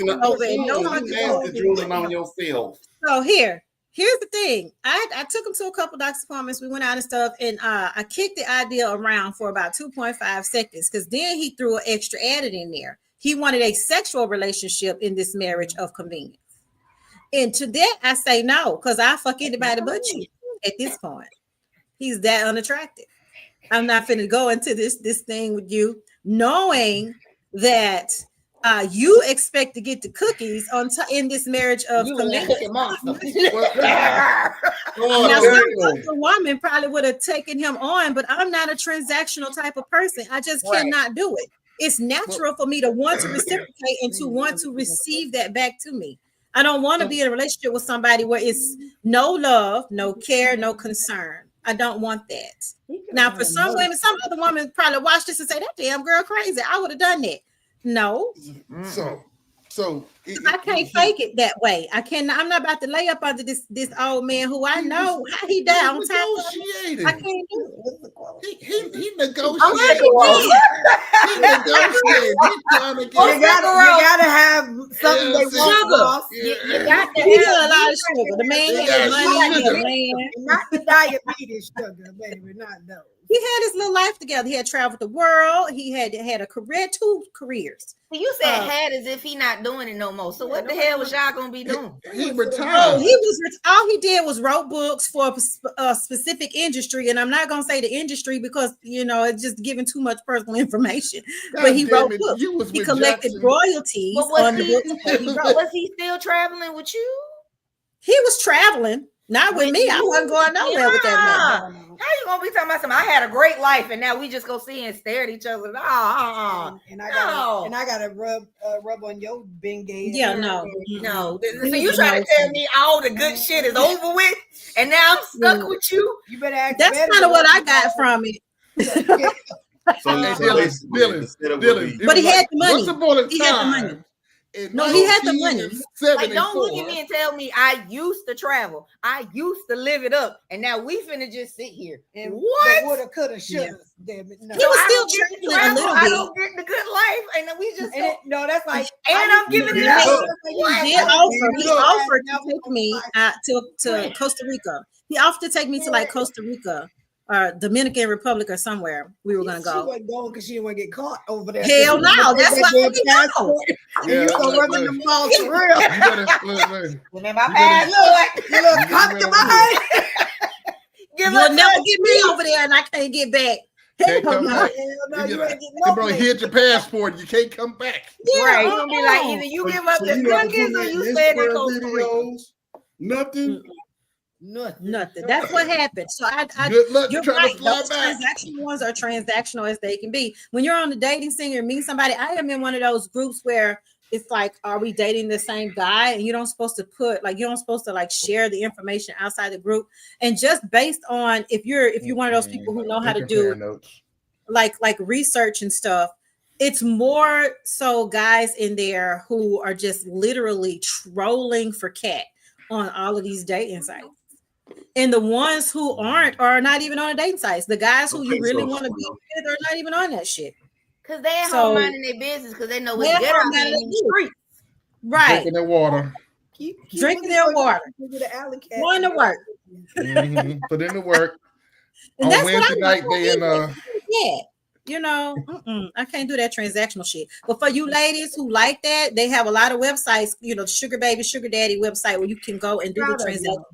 drooling on yourself. So here's the thing. I took him to a couple doctor's appointments. We went out and stuff, and I kicked the idea around for about 2.5 seconds, because then he threw an extra added in there. He wanted a sexual relationship in this marriage of convenience. And to that, I say no, because I fuck anybody but you at this point. He's that unattractive. I'm not finna go into this thing with you, knowing that you expect to get the cookies in this marriage of convenience. Now, some woman probably would have taken him on, but I'm not a transactional type of person. I just cannot do it. It's natural for me to want to reciprocate and to want to receive that back to me. I don't want to be in a relationship with somebody where it's no love, no care, no concern. I don't want that. Now, for some women, some other women probably watch this and say, that damn girl crazy. I would have done that. No. So I can't fake it that way. I cannot. I'm not about to lay up under this old man who I know how he died on top of me. I can't do it. He negotiated. He negotiated. You gotta have something they want. You got to have a lot of sugar. The man had money. Not the diabetes sugar, baby. Not those. He had his little life together. He had traveled the world. He had a career, 2 careers. You said had as if he not doing it no more. So what the hell was y'all gonna be doing? He retired. All he did was wrote books for a specific industry, and I'm not gonna say the industry because it's just giving too much personal information. But he wrote books. He collected royalties on the books. Was he still traveling with you? He was traveling. Not with me. I wasn't going nowhere with that man. How you gonna be talking about something? I had a great life, and now we just go see and stare at each other. And I gotta rub on your bengay. Yeah, no. So you trying to tell me all the good shit is over with, and now I'm stuck with you? You better ask. That's kind of what I got from it. Dylan, but he had the money. Once upon a time, he had the money. No, he had the money. Like, don't look at me and tell me I used to travel. I used to live it up, and now we finna just sit here. And what? Woulda, coulda, shoulda. Yeah. Damn it. No. He was still traveling a little bit. I don't get the good life, and then we just no. That's like, and I'm giving it up. He offered to take me to Costa Rica. He offered to take me to like Costa Rica or Dominican Republic or somewhere. We were gonna go. She wasn't going because she didn't want to get caught over there. Hell no, that's why we go. You gonna run in the mall for real. Remember my passport. You look comfortable. You'll never get me over there, and I can't get back. Can't come back. Bro, hit your passport. You can't come back. Yeah, right. You're gonna be like, either you give up the drunkins or you stay in Costa Rica. Nothing. Nothing. That's what happened. So good luck. You're right. Those transactional ones are transactional as they can be. When you're on the dating scene or meet somebody, I am in one of those groups where it's like, are we dating the same guy? And you don't supposed to like share the information outside the group. And just based on if you're one of those people who know how to do like research and stuff, it's more so guys in there who are just literally trolling for cat on all of these dating sites. And the ones who aren't are not even on the dating sites. The guys who you really want to be with are not even on that shit. Because they ain't home minding their business because they know what's good out there in the streets. Right. Drinking their water. Drinking their water. Going to work. Put in the work. And on Wednesday night, they in I can't do that transactional shit. But for you ladies who like that, they have a lot of websites, Sugar Baby, Sugar Daddy website where you can go and do the transaction.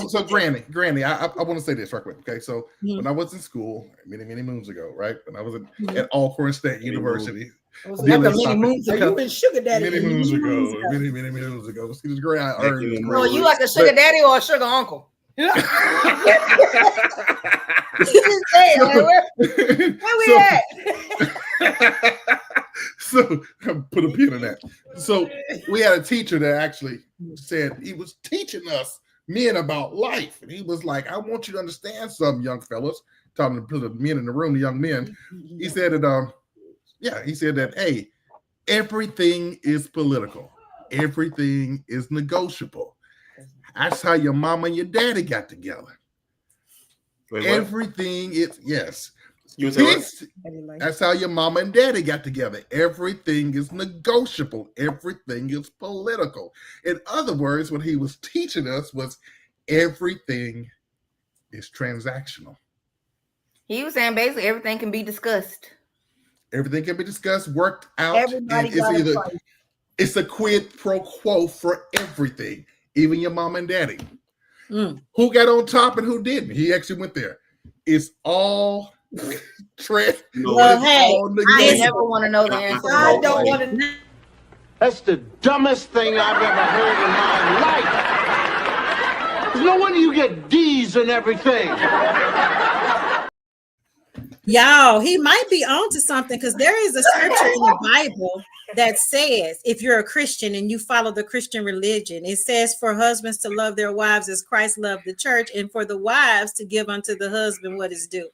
So Granny, I want to say this right quick. Okay, so when I was in school many moons ago, right? When I was at Alcorn State University. Many moons ago. You been Sugar Daddy. Many moons ago. See this great I earned. Oh, you like a sugar daddy or a sugar uncle? Where we at? So put a pin in that. So we had a teacher that actually said he was teaching us men about life, and he was like, "I want you to understand something, young fellas." Talking to the men in the room, the young men. He said that, he said that, hey, everything is political, everything is negotiable. That's how your mama and your daddy got together. Wait, everything is yes. That's how your mama and daddy got together. Everything is negotiable. Everything is political. In other words, what he was teaching us was everything is transactional. He was saying basically everything can be discussed. Everything can be discussed, worked out. It's a quid pro quo for everything, even your mom and daddy. Who got on top and who didn't? He actually went there. It's all I never want to know the answer. I don't want to know. That's the dumbest thing I've ever heard in my life. There's no wonder you get D's and everything. Y'all, he might be onto something because there is a scripture in the Bible that says if you're a Christian and you follow the Christian religion, it says for husbands to love their wives as Christ loved the church, and for the wives to give unto the husband what is due.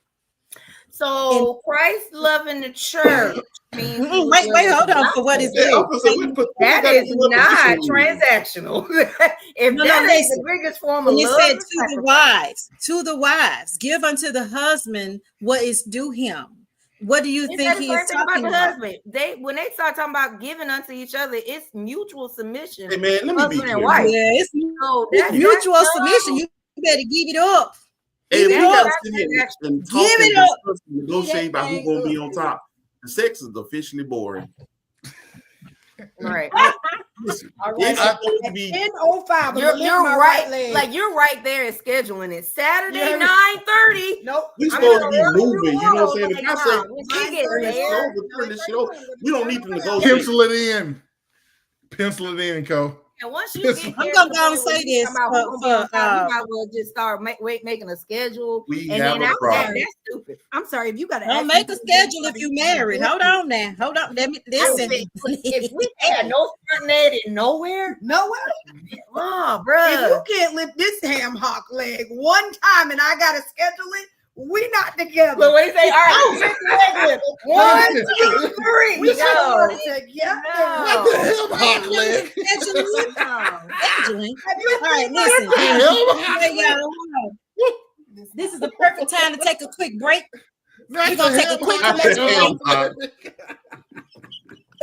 So Christ loving the church means wait, hold on. For what is due? That is not transactional. If that is the biggest form of love, it said to the wives, give unto the husband what is due him. What do you think he is talking about? Husband. When they start talking about giving unto each other, it's mutual submission. Hey man, let me be clear. Yeah, it's mutual submission. You better give it up. Hey, we gotta sit here and talk and negotiate about who's gonna be on top. The sex is officially boring. Right. Listen, it's supposed to be 10:05. You're right. Like you're right there at scheduling it. Saturday 9:30. Nope. We supposed to be moving. You know what I'm saying? If I say turn this shit over, we don't need to negotiate. Pencil it in, Co. And once you get I'm gonna go and say this. we might as well just start making a schedule. And then after that, that's stupid. I'm sorry if you got to don't make a schedule if you married. Hold on now. Hold on. Let me listen. If we had no front net and nowhere, oh, bro. If you can't lift this ham hock leg one time and I gotta schedule it, we not together. But when they say, all right, 1, 2, 3, we go. Together. What the hell, hot leg? Scheduling. All right, listen. Hey, y'all, hold on. This is the perfect time to take a quick break. We're gonna take a quick commercial break.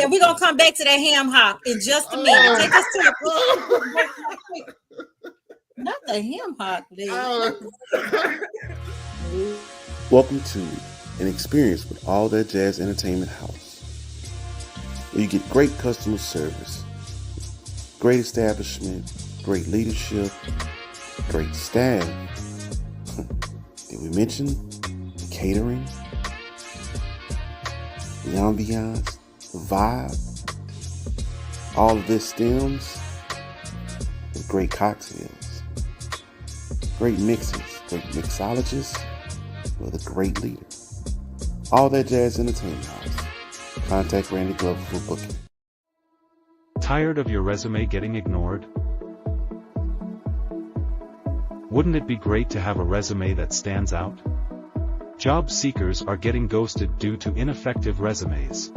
And we're gonna come back to that ham hock in just a minute. Take us to a quick. Not the ham hock, Welcome to an experience with All That Jazz Entertainment House, where you get great customer service, great establishment, great leadership, great staff. Did we mention the catering, the ambiance, the vibe? All of this stems with great cocktails, great mixes, great mixologists, with a great leader. All That Jazz Entertainment House. Contact Randy Glover for booking. Tired of your resume getting ignored? Wouldn't it be great to have a resume that stands out? Job seekers are getting ghosted due to ineffective resumes.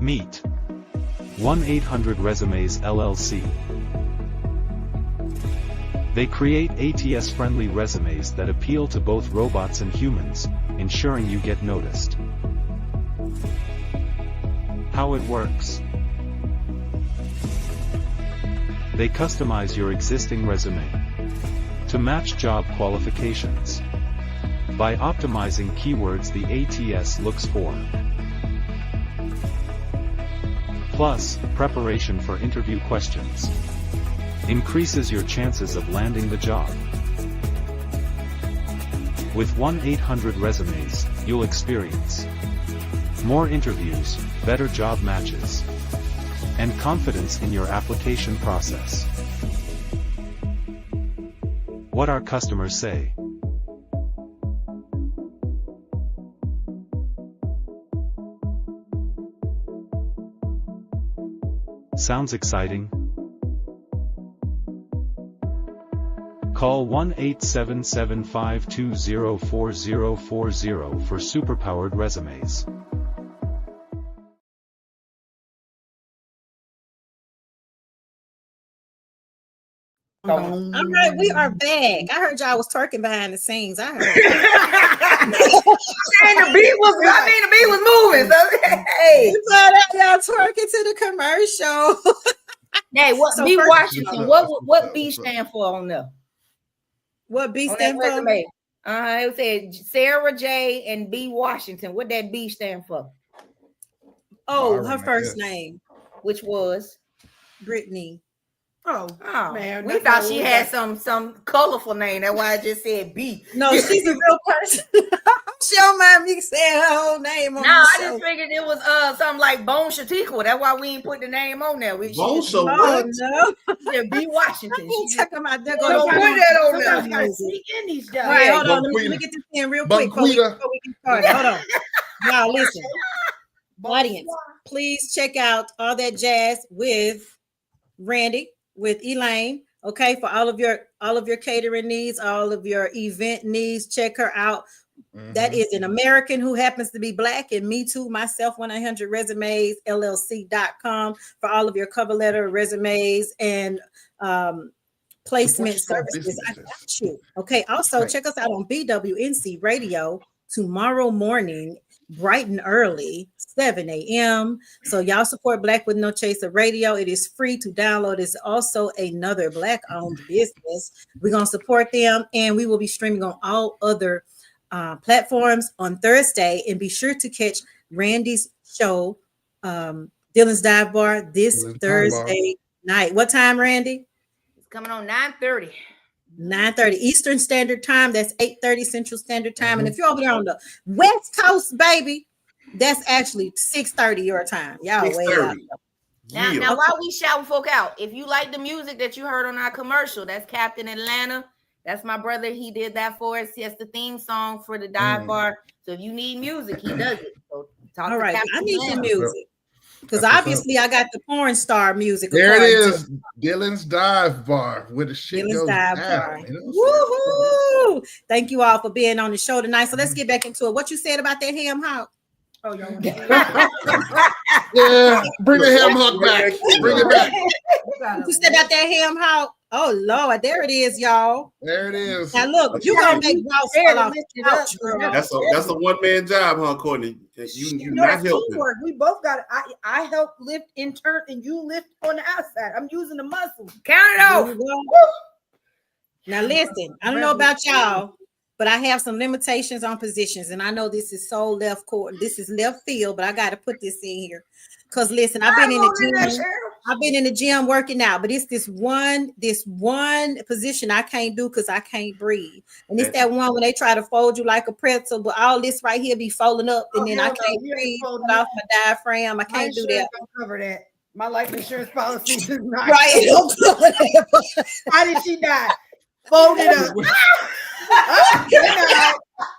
Meet 1-800-RESUMES LLC. They create ATS-friendly resumes that appeal to both robots and humans, ensuring you get noticed. How it works. They customize your existing resume to match job qualifications by optimizing keywords the ATS looks for. Plus, preparation for interview questions increases your chances of landing the job. With 1-800-RESUMES, you'll experience more interviews, better job matches, and confidence in your application process. What our customers say. Sounds exciting? Call 1-877-520-4040 for superpowered resumes. All right, we are back. I heard y'all was twerking behind the scenes. I heard. And the beat was moving. So, hey, y'all twerking to the commercial. Hey, what so B Washington? What B stand for on there? What B stand for? It said Sarah J and B Washington. What that B stand for? Oh, her first name, which was Brittany. Oh man, we thought she had some colorful name. That's why I just said B. No, she's a real person. She don't mind me saying her whole name on I just figured it was something like Bone Shatika. That's why we ain't put the name on there. Bone what? No. Yeah, B Washington. She's talking about they're going to put that on there. Gotta sneak in these guys. Right, hold on. Let me get this in real quick before we get started. Hold on. Now listen, audience, please check out All That Jazz with Randy, with Elaine. Okay, for all of your catering needs, all of your event needs, check her out. Mm-hmm. That is an American who happens to be Black, and me too, myself, 1-800-RESUMES LLC.com for all of your cover letter, resumes, and placement services. I got you. Okay, also check us out on BWNC Radio tomorrow morning, bright and early, 7 a.m. So y'all support Black with No Chaser Radio. It is free to download. It's also another Black-owned business. We're going to support them, and we will be streaming on all other platforms on Thursday. And be sure to catch Randy's show, Dylon's Dive Bar, this Thursday night. What time, Randy? It's coming on 9:30. 9:30 Eastern Standard Time. That's 8:30 Central Standard Time. And if you're over there on the West Coast, baby, that's actually 6:30 your time. Y'all way out. Now, while we shouting folk out, if you like the music that you heard on our commercial, that's Captain Atlanta. That's my brother. He did that for us. He has the theme song for the dive bar. So if you need music, he does it. So talk to Captain I need Atlanta. some music. Because obviously I got the porn star music. There it is. Dylan's Dive Bar where the shit Dylan's goes Dive down. Bar. You know Woohoo! Thank you all for being on the show tonight. So let's get back into it. What you said about that ham hock? Oh, y'all want yeah, bring the ham hock back. Bring it back. What you said about that ham hock? Oh Lord, there it is, y'all. There it is. Now look, you gonna make Ross fall off the couch, girl. That's a one-man job, huh, Courtney? You not helping. We both got it. I help lift in turn, and you lift on the outside. I'm using the muscle. Count it off. Now listen, I don't know about y'all, but I have some limitations on positions, and I know this is so left court. This is left field, but I got to put this in here because listen, I've been in the gym working out, but it's this one position I can't do because I can't breathe, and it's that one when they try to fold you like a pretzel, but all this right here be folding up, and then I can't breathe off my diaphragm. I can't do that. Don't cover that. My life insurance policy does not. Right? How did she die? Fold it up.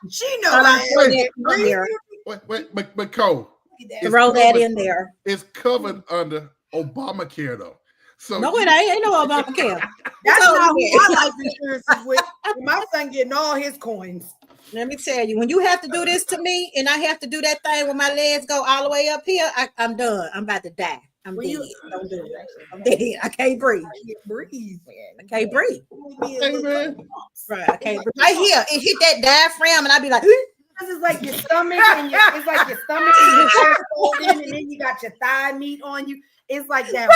She knows. Wait, but Cole. Throw that in there. It's covered under Obamacare, though. So no, it ain't no Obamacare. That's not who my life insurance is with. My son getting all his coins. Let me tell you, when you have to do this to me, and I have to do that thing when my legs go all the way up here, I'm done. I'm about to die. I'm dead. Don't do it. I'm dead. I can't breathe. I can't breathe. Hey, man. Right, I can't breathe. Right here, it hit that diaphragm, and I be like, this is like your stomach, and it's like your stomach and your chest folded in, and then you got your thigh meat on you. It's like that.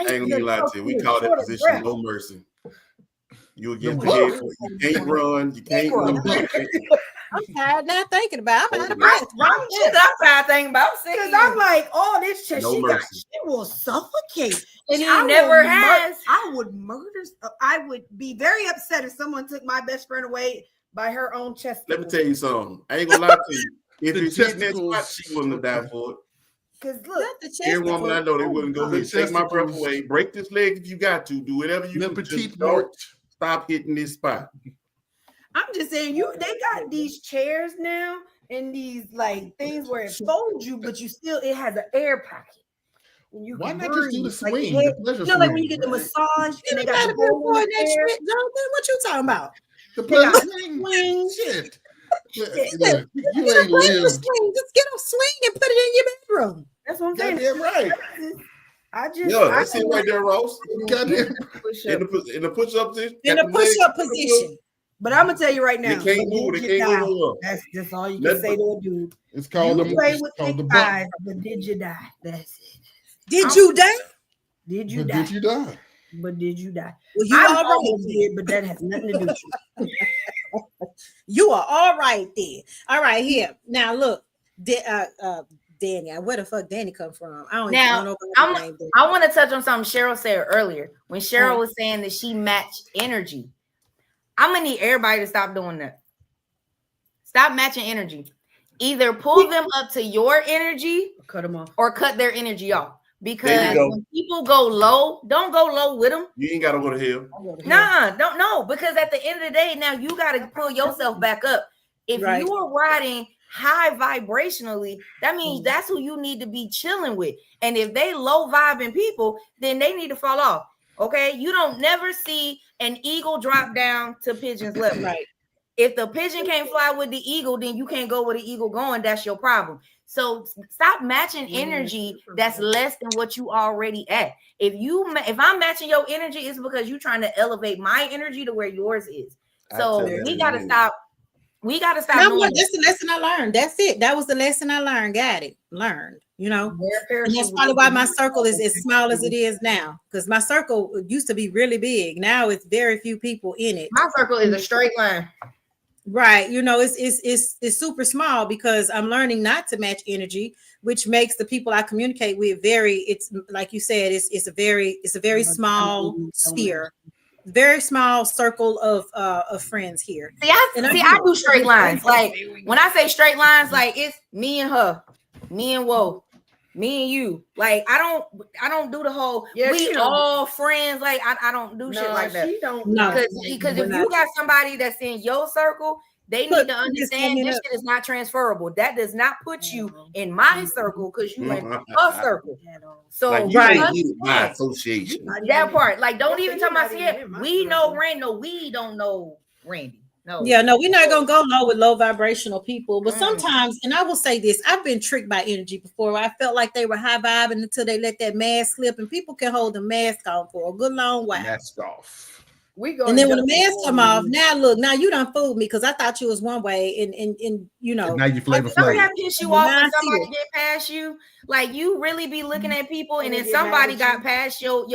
I ain't gonna lie to you. We call that position no mercy. You'll get the head. You can't run. You can't run. I'm tired now thinking about it. I'm tired thinking about it. Because I'm like, oh, this shit, No she will suffocate. And she never has. I would murder. I would be very upset if someone took my best friend away by her own chest. Let me tell you something. I ain't gonna lie to you. If it's hitting that spot, she wouldn't have died for it. Because look, every woman I know, they wouldn't go ahead, take my breath away, break this leg if you got to, do whatever you do. Just don't stop hitting this spot. I'm just saying, they got these chairs now and these like things where it folds you, but it has an air pocket. You why not just do the swing? Like, like when you get the massage and they got the what you talking about? The pleasure swing shit. You ain't lived. Just get a swing and put it in your bedroom. That's what I'm saying. Goddamn right. That's it right there, Ross. Goddamn. In the push-up position. In the push-up position. But I'm gonna tell you right now, you can't move. They can't move. That's all you can say to a dude. It's called the thighs, but did you die? That's it. Did you die? Did you die? Did you die? But did you die? Well, you I almost did, but that has nothing to do with you. You are all right there. All right, here. Now look, Danny, where the fuck Danny come from? I don't know. I want to touch on something Cheryl said earlier when Cheryl was saying that she matched energy. I'm gonna need everybody to stop doing that. Stop matching energy. Either pull them up to your energy, cut them off, or cut their energy off. Because when people go low, don't go low with them. You ain't gotta go to hell. Nah, don't know. Because at the end of the day, now you gotta pull yourself back up. If you are riding high vibrationally, that means that's who you need to be chilling with. And if they low vibing people, then they need to fall off. Okay, you don't never see an eagle drop down to pigeon's level. Right. If the pigeon can't fly with the eagle, then you can't go where the eagle going. That's your problem. So stop matching energy that's less than what you already at. If I'm matching your energy, it's because you're trying to elevate my energy to where yours is. So we gotta stop. We gotta stop. That's the lesson I learned. That's it. That was the lesson I learned. Got it. Learned. You know, and that's probably why my circle is as small as it is now. Because my circle used to be really big. Now it's very few people in it. My circle is a straight line. Right. You know, it's super small because I'm learning not to match energy, which makes the people I communicate with it's like you said, it's a very small sphere, very small circle of friends here. I do straight lines. Like when I say straight lines, like it's me and her, me and Woe. Me and you, like I don't do the whole we all friends. Like I don't do shit like that. She don't because if you got somebody that's in your circle, they need to understand this shit is not transferable. That does not put you in my circle because you in a circle. So like by association. That part, like don't even talk about it. We know Randy. No, we don't know Randy. No. Yeah, no, we're not gonna go low with low vibrational people. But sometimes, and I will say this, I've been tricked by energy before. I felt like they were high vibing until they let that mask slip, and people can hold the mask on for a good long while. Mask off. And then when the mask come off, now you done fooled me because I thought you was one way, and you know. And now you flavor. That piss you off when somebody get past you. Like you really be looking at people, and then somebody got past your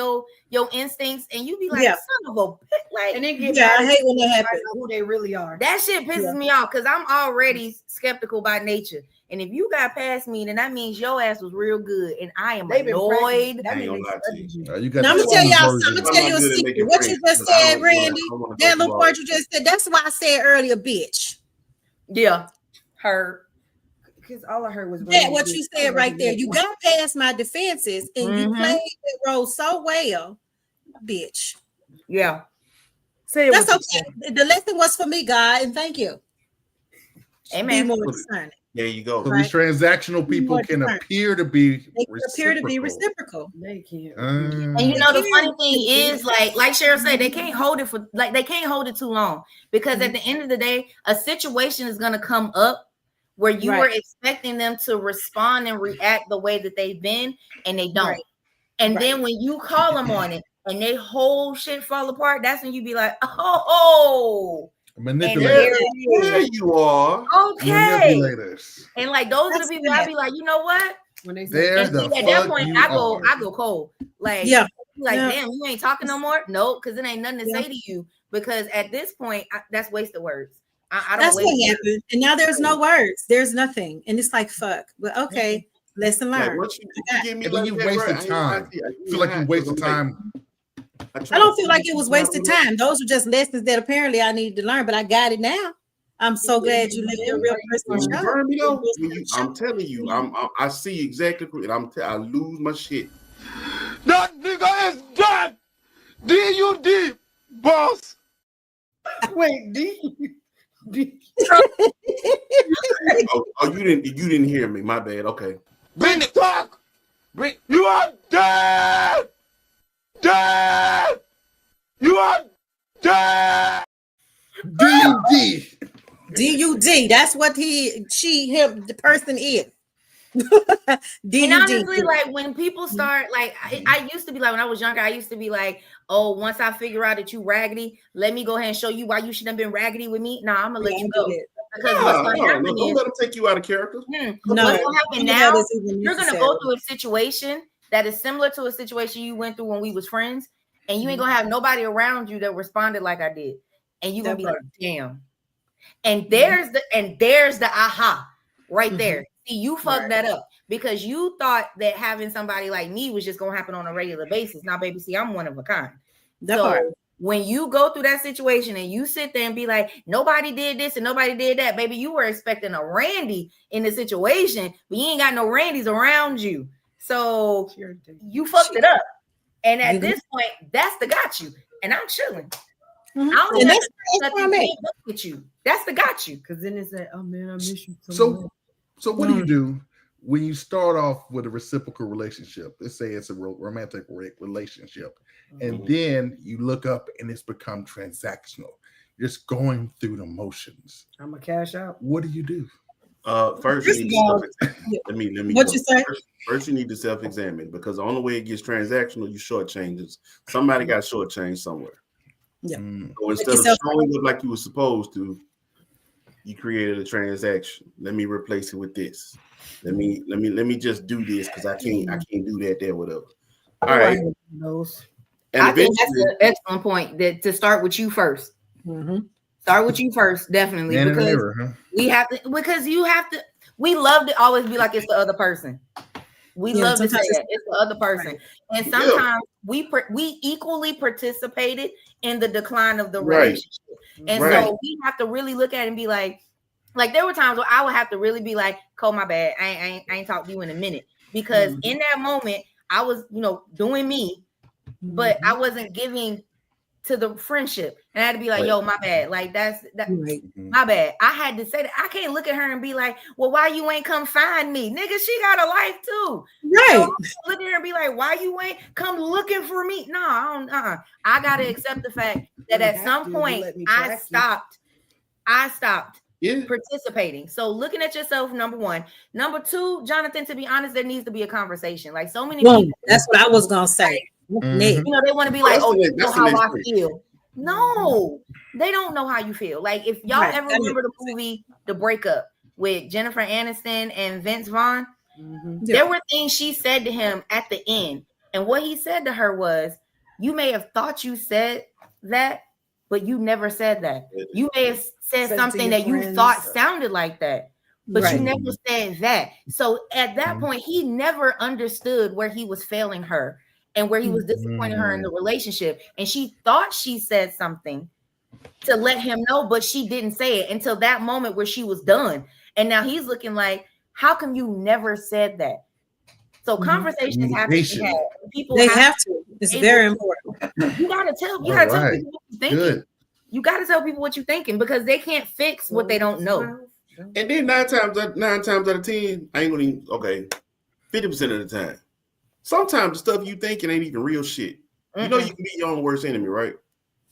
instincts, and you be like, son of a bitch. Like, and then get I hate when that happens. Who they really are. That shit pisses me off because I'm already skeptical by nature. And if you got past me, then that means your ass was real good, and I am annoyed. I'm gonna tell y'all something. I'm gonna tell you a secret. What you just said, Randy, that little part you just said, that's why I said earlier, bitch. Yeah, her. Because all I heard was that what you said right there. You got past my defenses, and you played that role so well, bitch. Yeah. Say that's okay. The lesson was for me, God, and thank you. Amen. Be more discerning. There you go. So these transactional people can appear to be reciprocal. They can. And you know the funny thing is, like Cheryl said, they can't hold it too long because at the end of the day, a situation is gonna come up where you were expecting them to respond and react the way that they've been, and they don't. And then when you call them on it and they whole shit fall apart, that's when you be like, oh. Manipulators. There you are. Okay. Manipulators. And like those are the people I be like, you know what? When they say at that point, I go cold. Like, damn, you ain't talking no more. Nope, because it ain't nothing to say to you. Because at this point, that's wasted words. I don't. That's what happened. And now there's no words. There's nothing, and it's like fuck. But okay, lesson learned. You wasted time. I feel like you wasted time. I don't feel like it was wasted time. Those were just lessons that apparently I needed to learn, but I got it now. I'm so glad you lived a real person show. I'm telling you, I see exactly, and I lose my shit. That nigga is dead. D-U-D, boss. Wait, D. Oh, you didn't hear me. My bad. Okay. Bring the talk. You are dead. Dead! You are dead! D-U-D. D-U-D. That's what the person is. And honestly, like when people start, like I used to be like, when I was younger, I used to be like, oh, once I figure out that you raggedy, let me go ahead and show you why you shouldn't have been raggedy with me. Nah, I'm gonna let you go. Because what's gonna happen is, don't let them take you out of character. What's gonna happen now, you're gonna go through a situation that is similar to a situation you went through when we was friends, and you ain't gonna have nobody around you that responded like I did, and you gonna be like, damn. And there's the aha right there. See, you fucked that up because you thought that having somebody like me was just gonna happen on a regular basis. Now, baby, see, I'm one of a kind. When you go through that situation and you sit there and be like, nobody did this and nobody did that, baby, you were expecting a Randy in the situation, but you ain't got no Randys around you. So you fucked it up. And at this point, that's the got you. And I'm chilling. I don't have nothing with you. That's the got you. Because then it's like, oh man, I miss you so what do you do when you start off with a reciprocal relationship? Let's say it's a romantic relationship. And then you look up and it's become transactional. You're just going through the motions. I'm a cash out. What do you do? First, you need let me. What you say? First, you need to self-examine because the only way it gets transactional, you shortchanges. Somebody got shortchanged somewhere. Yeah. So instead of showing up like you were supposed to, you created a transaction. Let me replace it with this. Let me just do this because I can't do that there, whatever. All right. I think that's an excellent point. That to start with you first. Start with you first, definitely. We have to. We love to always be like it's the other person. We love to say that it's the other person, and sometimes we equally participated in the decline of the relationship, and so we have to really look at it and be like there were times where I would have to really be like, "Cole, my bad, I ain't talked to you in a minute," because in that moment I was, doing me, but I wasn't giving to the friendship, and I had to be like, yo, my bad. Like that's my bad. I had to say that. I can't look at her and be like, well, why you ain't come find me? Nigga, she got a life too. Right. So look at her and be like, why you ain't come looking for me? No, I don't. I gotta accept the fact that at some point I stopped participating. So looking at yourself, number one. Number two, Jonathan, to be honest, there needs to be a conversation. Like so many people. That's what I was gonna say. They want to be like, oh, you know how I feel. No, they don't know how you feel. Like if y'all ever remember the movie The Breakup with Jennifer Aniston and Vince Vaughn, there were things she said to him at the end, and what he said to her was, you may have thought you said that, but you never said that. You may have said something that you thought sounded like that, but you never said that. So at that point, he never understood where he was failing her and where he was disappointing her in the relationship. And she thought she said something to let him know, but she didn't say it until that moment where she was done. And now he's looking like, how come you never said that? So conversations have to be had. People have to. It's very important. You gotta tell people what you're thinking. Good. You gotta tell people what you're thinking because they can't fix what they don't know. And then 9 times out of 10, I ain't gonna even 50% of the time. Sometimes the stuff you thinking ain't even real shit. You know, you can be your own worst enemy, right?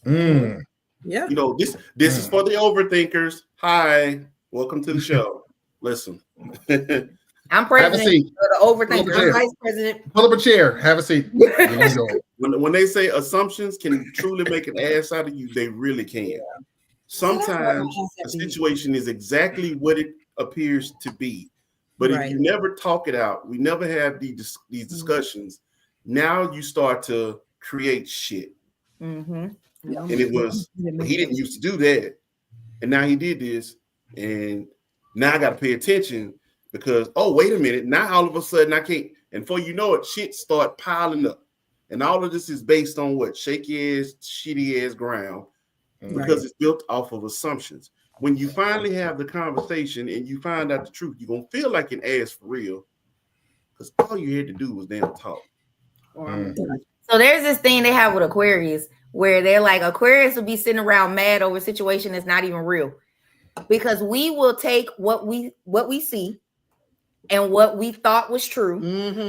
Yeah. You know, this is for the overthinkers. Hi, welcome to the show. Listen. I'm president for the overthinker. I'm vice president. Pull up a chair. Have a seat. When they say assumptions can truly make an ass out of you, they really can. Sometimes a situation is exactly what it appears to be. But if you never talk it out, we never have these discussions. Now you start to create shit. And it was, he didn't used to do that. And now he did this. And now I got to pay attention because, oh, wait a minute. Now all of a sudden I can't. And before you know it, shit start piling up. And all of this is based on what? Shaky ass, shitty ass ground. Because it's built off of assumptions. When you finally have the conversation and you find out the truth, you're going to feel like an ass for real. Because all you had to do was damn talk. So there's this thing they have with Aquarius where they're like, Aquarius will be sitting around mad over a situation that's not even real. Because we will take what we see and what we thought was true,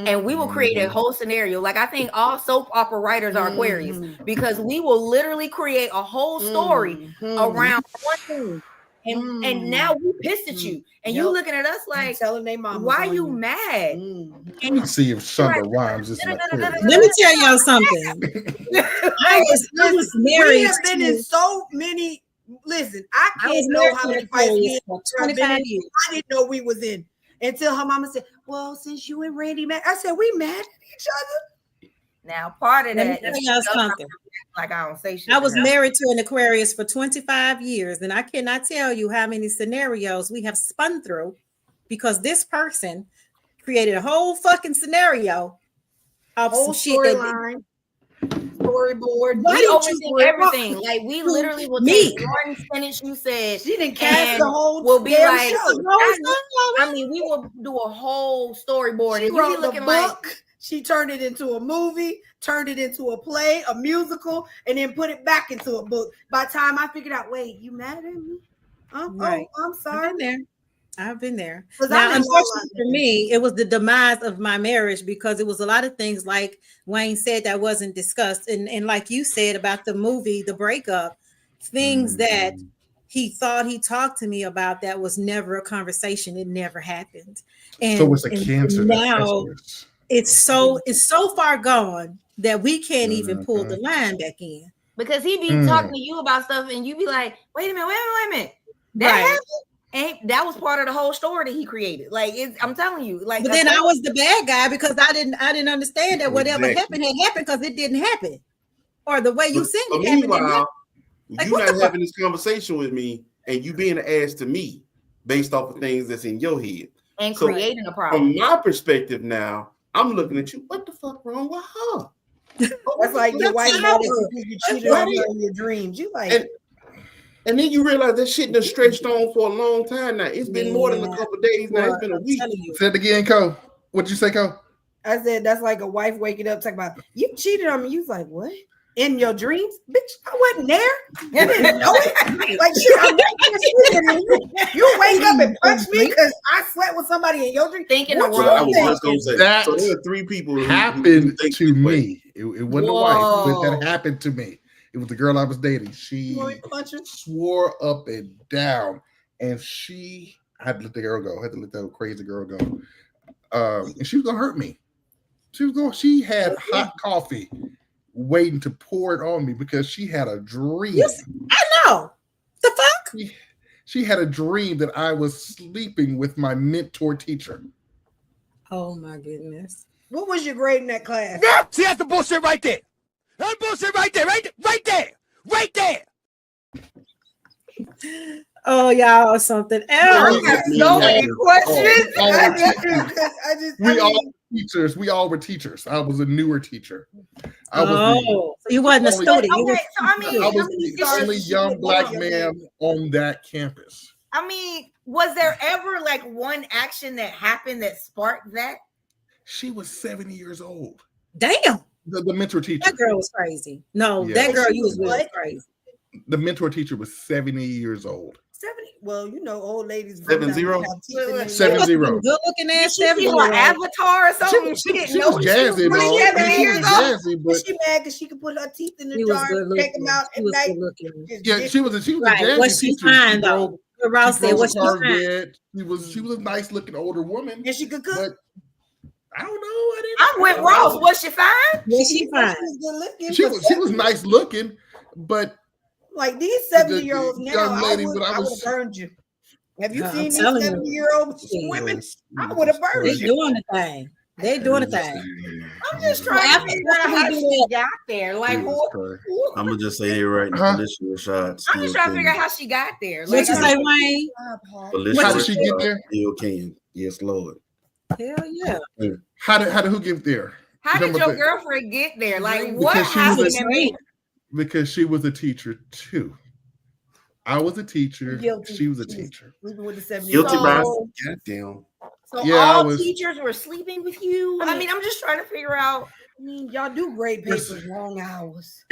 and we will create a whole scenario. Like I think all soap opera writers are Aquarius because we will literally create a whole story around one thing. And now we pissed at you, and you looking at us like, telling their mom, why you mad? Let me see if Shonda Rhimes is Let me tell y'all something. I was married. We have been in so many. Listen, I can't know how many fights we for 25 years. I didn't know we was in until her mama said, "Well, since you and Randy met," I said, "We mad at each other." Now, part of that, like I don't say shit. I was married to an Aquarius for 25 years, and I cannot tell you how many scenarios we have spun through because this person created a whole fucking scenario of whole some storyline, storyboard. We overthink everything. Like we literally will take one sentence you said. She didn't cast the whole. We'll be like, I mean, we will do a whole storyboard. She wrote the book. She turned it into a movie, turned it into a play, a musical, and then put it back into a book. By the time I figured out, wait, you mad at me? Oh, I'm sorry. I've been there. Now, unfortunately for me, it was the demise of my marriage because it was a lot of things like Wayne said that wasn't discussed. And like you said about the movie, The Breakup, things that he thought he talked to me about that was never a conversation. It never happened. And so it's a cancer. Now it's so far gone that we can't even pull the line back in. Because he be talking to you about stuff and you be like, wait a minute. That happened? And that was part of the whole story that he created. Like I'm telling you, like. But then I was the bad guy because I didn't understand that whatever happened had happened because it didn't happen, or the way you said it happened. Meanwhile, like, you not having this conversation with me, and you being an ass to me based off of things that's in your head and creating a problem. From my perspective, now I'm looking at you. What the fuck wrong with her? That's like your wife you cheated on her in your dreams. You like. And then you realize that shit done stretched on for a long time now. It's been more than a couple of days now. It's been a week. Say it again, Cole. What'd you say, Cole? I said that's like a wife waking up talking about you cheated on me. You was like, what? In your dreams, bitch, I wasn't there. You didn't know it. Like shit, you wake up and punch me because I slept with somebody in your dream. Thinking what the wrong you thing. That so there are 3 people happened to me. It wasn't a wife, but Whoa. that happened to me. It was the girl I was dating. She swore up and down, and I had to let the girl go. I had to let that crazy girl go. And she was gonna hurt me. She had hot coffee waiting to pour it on me because she had a dream. Yes, I know. The fuck? She had a dream that I was sleeping with my mentor teacher. Oh my goodness. What was your grade in that class? See, that's the bullshit right there. That's bullshit right there. Right there. Right there. Oh, y'all are something else. So many questions. We all were teachers. I was a newer teacher. So you wasn't a student. Okay, so I mean, I was the only young black man on that campus. I mean, was there ever like one action that happened that sparked that? She was 70 years old. Damn. The mentor teacher. That girl was crazy. No, Yeah. that girl you was really crazy. The mentor teacher was 70 years old. 70. Well, you know, old ladies. 70? 70. Good looking ass. Did she see her avatar or something? She didn't know was jazzy, she was though. 70 years old. But she mad because she could put her teeth in the jar, take them out at night. Yeah, she was a right. jazzy Was she teacher. fine though? Ross said, "Was she fine?" She was a nice looking older woman. And she could cook. But I don't know. I'm with Ross. Was she fine? Was she fine? She was nice looking, but like these 70-year-olds now, young lady, I would have burned you. Have you seen these 70-year-old women? I would have burned you. They doing the thing. They doing the thing. I'm just trying to figure out how she got there. Like, I'm gonna just say it right now. Felicia Rashad. I'm just trying to figure out how she got there. What you say, Wayne? How did she get there? Still can. Yes, Lord. Hell yeah. How did who get there? How did your girlfriend get there? Like, what happened? Because she was a teacher too. I was a teacher. Guilty. She was a teacher. Guilty by goddamn. So Yeah, all teachers were sleeping with you. I mean, I'm just trying to figure out. I mean, y'all do grade papers long hours.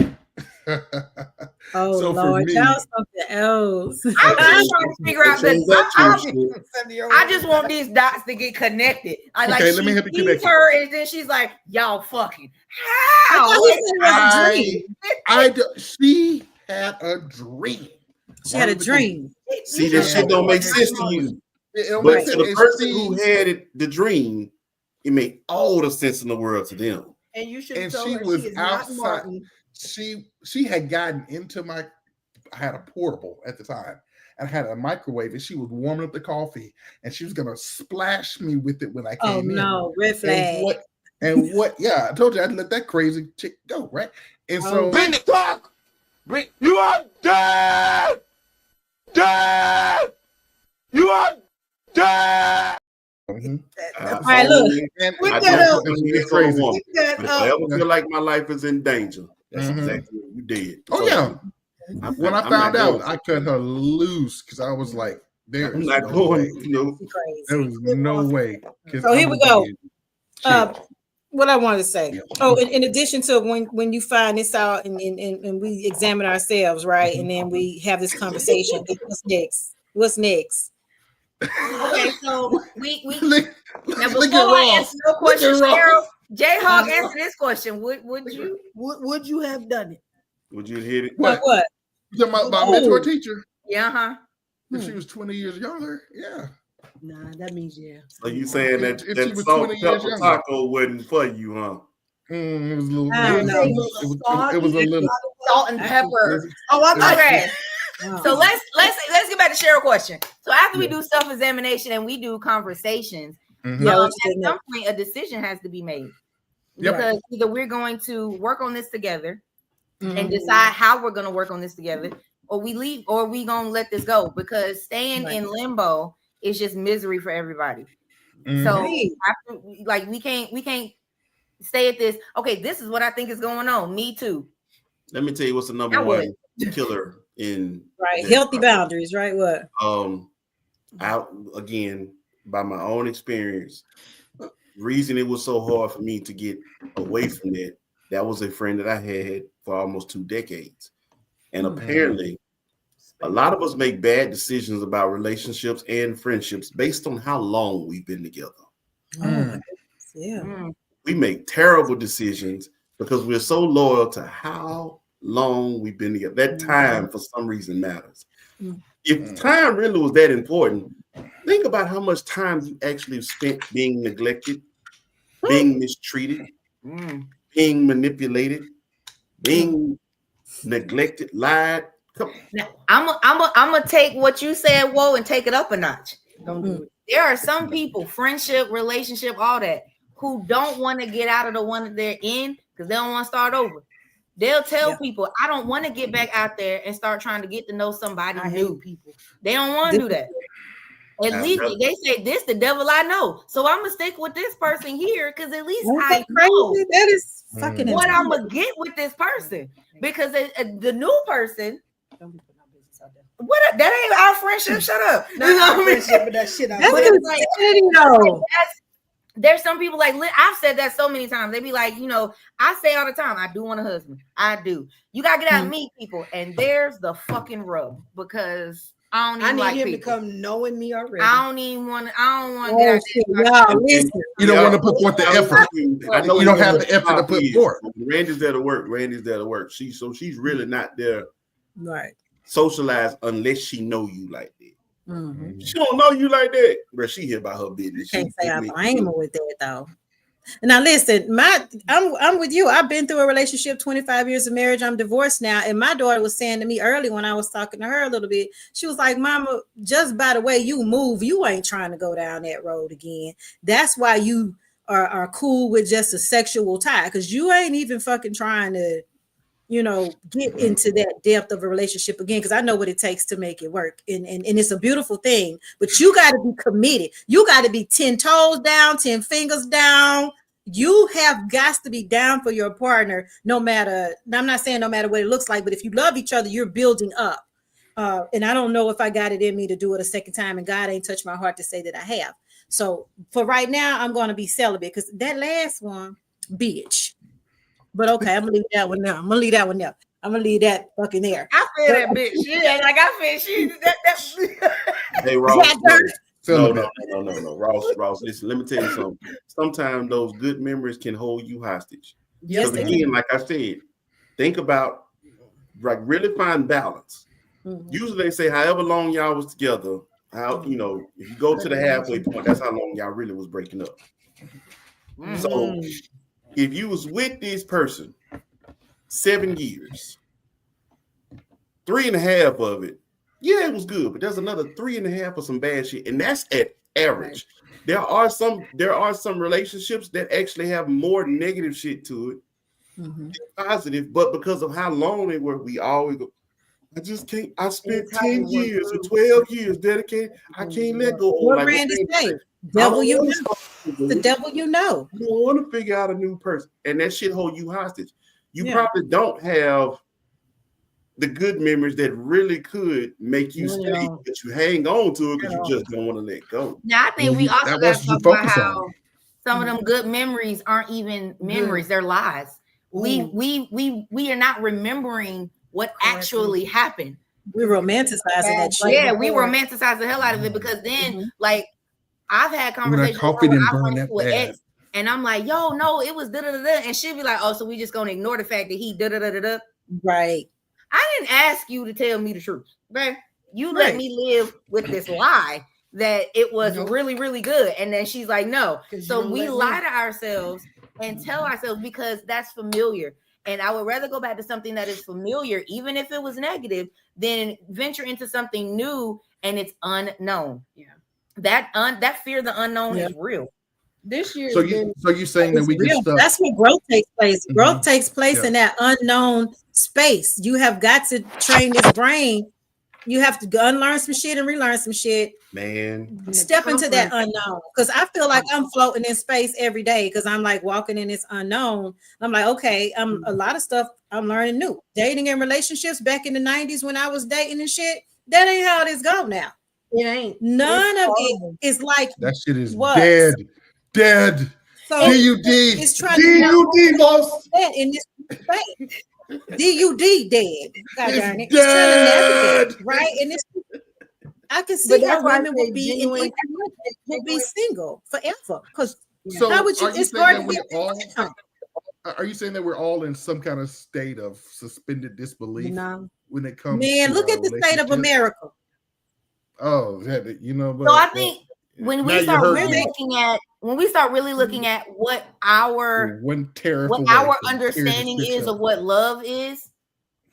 Oh So for Lord, me- y'all something else. I'm just trying to figure out I just want these dots to get connected. Okay, let me help you connect it. her, and then she's like, "Y'all fucking how?" She had a dream. She had a dream. See, that shit don't make sense to you. It But makes to the sense. person who had the dream, it made all the sense in the world to them. And you should And tell she her was she is not outside. Martin. She had gotten into I had a portable at the time, and I had a microwave, and she was warming up the coffee, and she was gonna splash me with it when I came in. Oh no, red flag. And what? Yeah, I told you I'd let that crazy chick go, right? And so Bring the talk. You are dead. Dead. You are dead. All right, look. I don't be crazy. But if I ever feel like my life is in danger, that's exactly what you did. Oh yeah. When I found out, I cut her loose because I was like, "There is no way. There was no way." So here we go. What I wanted to say. Oh, in addition to when you find this out and we examine ourselves, right, and then we have this conversation. What's next? What's next? Okay, so we Look now at before I Ross. answer no question, Look at Cheryl, Ross. J-Hawk answer this question. Would you have done it? Would you hit it? What? You talking about my mentor teacher? Yeah, If she was 20 years younger, yeah. Nah, that means yeah. So you saying that If she that was salt 20 years pepper younger. taco wasn't for you, huh? It was a little. I don't know. It was a little. salt and pepper. Oh, I thought Okay. So let's get back to Cheryl's question. So after we do self-examination and we do conversations, at some point a decision has to be made. Because either we're going to work on this together and decide how we're going to work on this together, or we leave, or we gonna let this go, because staying in limbo is just misery for everybody. So after, like we can't stay at this. Okay, this is what I think is going on. Me too. Let me tell you what's the number one killer in healthy boundaries, right? What? Out again by my own experience. reason it was so hard for me to get away from that, that was a friend that I had for almost 2 decades. And apparently, a lot of us make bad decisions about relationships and friendships based on how long we've been together. We make terrible decisions because we're so loyal to how long we've been together. That time, for some reason, matters. If time really was that important, think about how much time you actually spent being neglected, being mistreated, being manipulated, being neglected, lied. Now, I'm gonna take what you said, whoa, and take it up a notch. Don't do it. There are some people, friendship, relationship, all that, who don't want to get out of the one that they're in because they don't want to start over. They'll tell people, I don't want to get back out there and start trying to get to know somebody new. People, they don't want to do that. At least they say this the devil I know. So I'm gonna stick with this person here because at least I know that is fucking what I'm gonna get with this person. Because the new person, what that ain't our friendship. Shut up. Not our friendship, but that shit. There's some people like I've said that so many times. They be like, I say all the time, I do want a husband. I do. You gotta get out and meet people, and there's the fucking rub because I need him to come knowing me already. I don't want to get out there. You don't want to put forth the effort. I know you don't have the effort to put forth. Randy's there to work. She's really not there, right? Socialized unless she know you like that. She don't know you like that, but she here about her business. Can't say I blame her with that though. Now listen, I'm with you. I've been through a relationship, 25 years of marriage. I'm divorced now, and my daughter was saying to me early when I was talking to her a little bit. She was like, "Mama, just by the way you move, you ain't trying to go down that road again. That's why you are cool with just a sexual tie, because you ain't even fucking trying to, get into that depth of a relationship again, because I know what it takes to make it work. And it's a beautiful thing, but you got to be committed. You got to be 10 toes down, 10 fingers down. You have got to be down for your partner, no matter, I'm not saying no matter what it looks like, but if you love each other, you're building up. And I don't know if I got it in me to do it a second time, and God ain't touched my heart to say that I have. So for right now, I'm going to be celibate, because that last one, bitch. But okay, I'm gonna leave that one now. I'm gonna leave that fucking there. I feel that bitch. Yeah, like I feel Hey, Ross. No. Ross, listen, let me tell you something. Sometimes those good memories can hold you hostage. Yes, again, like I said, think about really find balance. Usually they say however long y'all was together, if you go to the halfway point, that's how long y'all really was breaking up. So if you was with this person 7 years, 3.5 of it, it was good, but there's another 3.5 of some bad shit, and that's at average. There are some relationships that actually have more negative shit to it than positive, but because of how long they were, we always go, I just can't. I spent 10 years or 12 years dedicated. I can't let go. What Randy say? Devil you know. The devil you know. You don't want to figure out a new person, and that shit hold you hostage. You probably don't have the good memories that really could make you stay, but you hang on to it because you just don't want to let go. Now I think we also got to talk about how some of them good memories aren't even memories; they're lies. We are not remembering what actually happened. We romanticizing that shit. Yeah, we romanticize the hell out of it, because then, like, I've had conversations with ex, and I'm like, "Yo, no, it was da da da da," and she'll be like, "Oh, so we just gonna ignore the fact that he da da da da da." Right. I didn't ask you to tell me the truth, okay? You let me live with this lie that it was really, really good, and then she's like, "No." So we lie to ourselves and tell ourselves because that's familiar. And I would rather go back to something that is familiar, even if it was negative, than venture into something new and it's unknown. Yeah, that fear of the unknown is real. This year, so you saying that we get stuck? That's where growth takes place. Growth takes place in that unknown space. You have got to train this brain. You have to unlearn some shit and relearn some shit. Man, step into that unknown, because I feel like I'm floating in space every day, because I'm like walking in this unknown. I'm like, okay, a lot of stuff I'm learning new. Dating and relationships back in the 90s when I was dating and shit, that ain't how it is go now. It ain't. None of it is like that shit is dead. So DUD. it's trying DUD, boss. in this space. DUD dead. God darn it. It's It's trying to dead. navigate, right? And it's I can see how women would be single forever. Because so how would you? It's hard to get. Are you saying that we're all in some kind of state of suspended disbelief when it comes? Man, look at the state of America. Oh, you know. But, so I think when we start really looking at what our understanding is of what love is,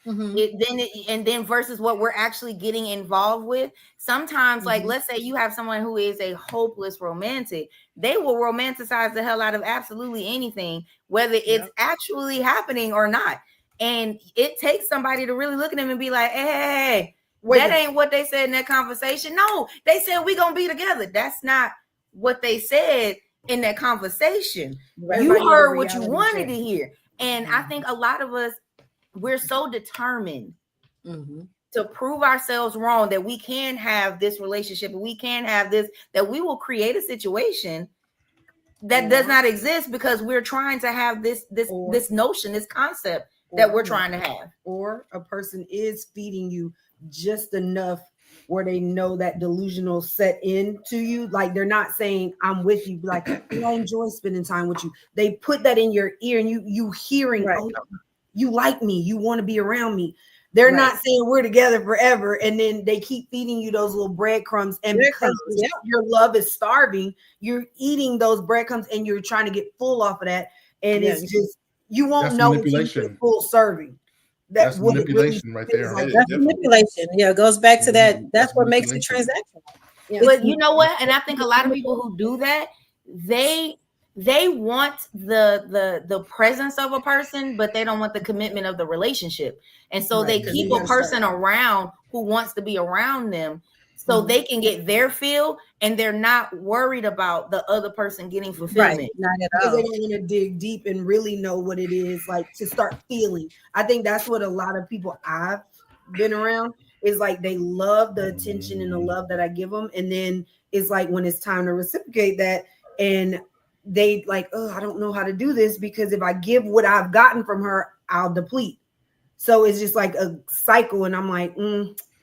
then versus what we're actually getting involved with. Sometimes, like let's say you have someone who is a hopeless romantic, they will romanticize the hell out of absolutely anything, whether it's actually happening or not. And it takes somebody to really look at them and be like, hey, that ain't what they said in that conversation. No, they said we're gonna be together. That's not what they said in that conversation. You heard what you wanted to hear. And I think a lot of us, we're so determined to prove ourselves wrong that we can have this relationship, we can have this, that we will create a situation that does not exist because we're trying to have this notion, this concept that we're trying to have. Or a person is feeding you just enough where they know that delusional set into you. Like they're not saying I'm with you, like I enjoy spending time with you. They put that in your ear and you hearing, oh, you like me, you want to be around me. They're not saying we're together forever, and then they keep feeding you those little breadcrumbs. And because your love is starving, you're eating those breadcrumbs and you're trying to get full off of that. And it's just, you won't know if you get full serving. That's manipulation right there. That's manipulation. Yeah, it goes back to that. That's what makes it transactional. But you know what? And I think a lot of people who do that, they want the presence of a person, but they don't want the commitment of the relationship. And so they keep a person around who wants to be around them so they can get their feel, and they're not worried about the other person getting fulfillment. Not at all. Because they don't want to dig deep and really know what it is like to start feeling. I think that's what a lot of people I've been around is like, they love the attention and the love that I give them. And then it's like when it's time to reciprocate that, and they like, oh, I don't know how to do this, because if I give what I've gotten from her, I'll deplete. So it's just like a cycle. And I'm like,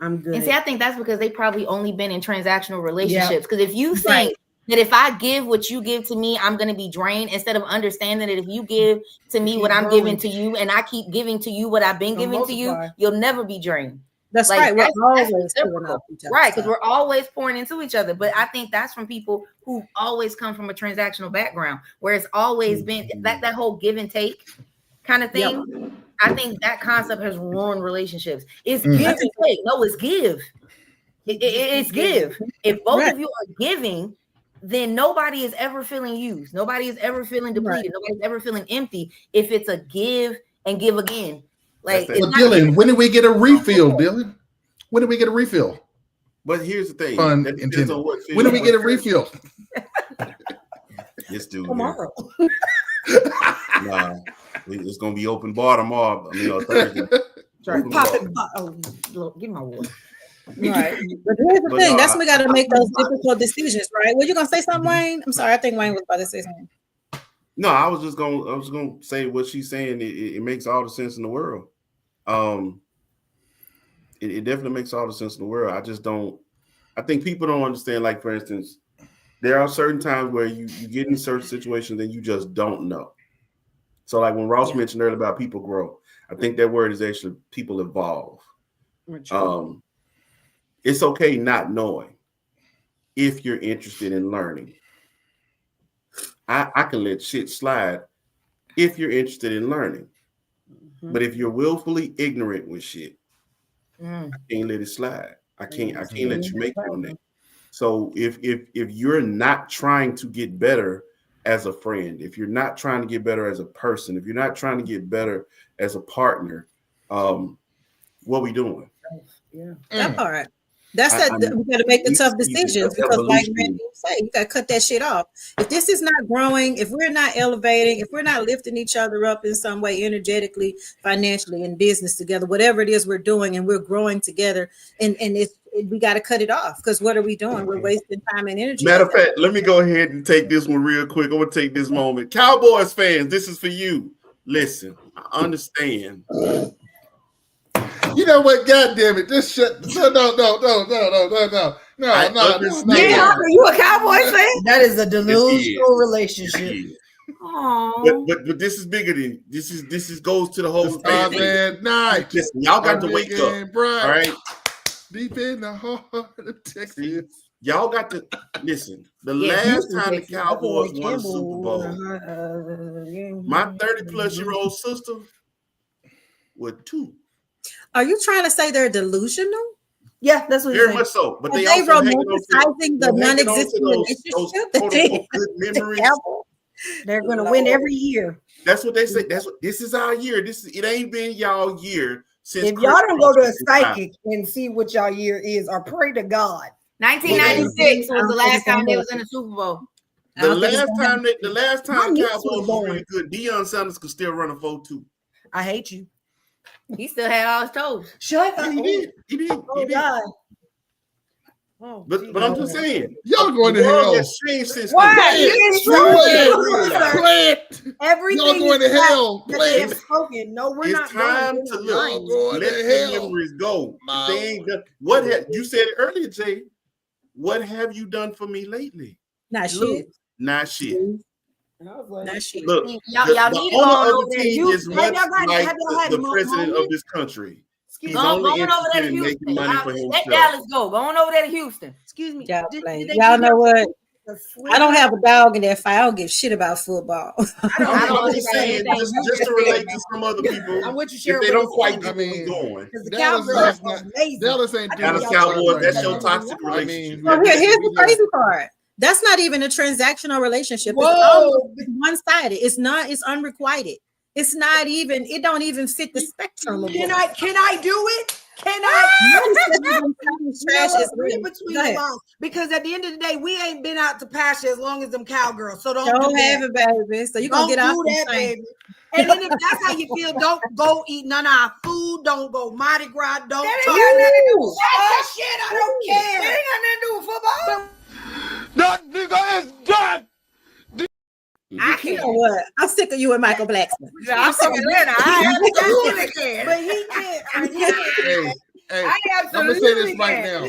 I'm good. And see, I think that's because they probably only been in transactional relationships. Because if you think that if I give what you give to me, I'm going to be drained, instead of understanding that if you give to me what I'm giving to you, and I keep giving to you what I've been giving to you, you'll never be drained. That's right. We're always right, because we're always pouring into each other. But I think that's from people who always come from a transactional background, where it's always been that whole give and take kind of thing. Yep. I think that concept has ruined relationships. It's give and take. No, it's give. It's give. If both of you are giving, then nobody is ever feeling used. Nobody is ever feeling depleted. Nobody's ever feeling empty if it's a give and give again. Like, Dylan, when did we get a refill, Dylan? When did we get a refill? But here's the thing. Pun intended. When did we get a refill? This dude. Tomorrow. Nah, it's gonna be open bar tomorrow. Thursday. Give my water. Right. But here's the thing. That's when we got to make those difficult decisions, right? Were you gonna say something, Wayne? I'm sorry. I think Wayne was about to say something. No, I was gonna say what she's saying. It makes all the sense in the world. It definitely makes all the sense in the world. I think people don't understand. Like, for instance, there are certain times where you get in certain situations and you just don't know. So like when Ross mentioned earlier about people grow, I think that word is actually people evolve. It's okay not knowing if you're interested in learning. I can let shit slide if you're interested in learning. But if you're willfully ignorant with shit, I can't let it slide. I can't let you make it on that. So if you're not trying to get better as a friend, if you're not trying to get better as a person, if you're not trying to get better as a partner, what are we doing? That part. That's we got to make the tough decisions because, like Randy say, you got to cut that shit off. If this is not growing, if we're not elevating, if we're not lifting each other up in some way, energetically, financially, in business together, whatever it is we're doing, and we're growing together, and we got to cut it off because what are we doing? We're wasting time and energy. Matter of fact, let me go ahead and take this one real quick. I want to take this moment. Cowboys fans, this is for you. Listen, I understand. You know what? God damn it! Just shut. No. Yeah, are you a Cowboys fan? That is a delusional relationship. But this is bigger than this. Is goes to the whole thing. Listen, y'all got to wake up. All right. Deep in the heart of Texas. Y'all got to listen. The last time the Cowboys won a Super Bowl, my 30-plus-year-old sister was 2. Are you trying to say they're delusional? Yeah, that's what very much so. But they also romanticizing the non-existent relationship that they good memories. They're going to win every year. That's what they say. That's what this is our year. It ain't been y'all year since. If y'all don't go to a psychic and see what y'all year is, or pray to God. 1996 was the last time they was in the Super Bowl. The last time Cowboys was really good. Deion Sanders could still run a 4.2. I hate you. He still had all his toes. Shut up. He did. Oh, God. Oh, but I'm just saying, y'all going to hell. Everything y'all going to hell. No, we're it's not time to look. Let the memories go. They ain't done. What have you said it earlier, Jay? What have you done for me lately? Not shit. Not shit. Not shit. Look, the owner of the team is much like the president of this country. He's only interested in making money for himself. Let Dallas go. Go on over there to Houston. Excuse me. Y'all know what? I don't have a dog in that fight. I don't give shit about football. I'm just saying, just to relate to some other people, if they don't quite get me going. Dallas ain't Dallas Cowboys. That's your toxic relationship. Well, here's the crazy part. That's not even a transactional relationship. It's one-sided. It's not. It's unrequited. It's not even. It don't even fit the spectrum. Can I do it? Can I? Because at the end of the day, we ain't been out to pasture as long as them cowgirls. So don't have it, baby. So you gonna get off that, baby. And then if that's how you feel, don't go eat none of our food. Don't go Mardi Gras. Don't talk that shit. I don't care. It ain't got nothing to do with football. That nigga is done. You know what? I'm sick of you and Michael Blackston. Yeah, I'm sick of that. But he can't. Hey, I'm gonna say this right now.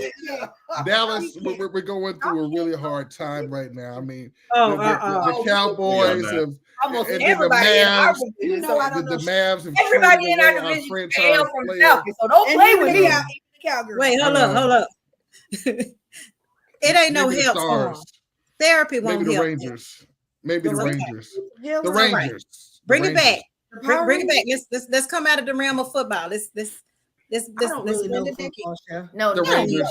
Dallas, we're going through a really hard time right now. I mean, the Cowboys have almost everybody in our division. The Mavs have everybody in our division failed from Celtics, so don't play with me. Wait, hold up. It ain't no help for them. Therapy won't help. Rangers. Maybe the Rangers. The Rangers. Bring it back. Bring it back. Let's come out of the realm of football. Let's No, the Rangers.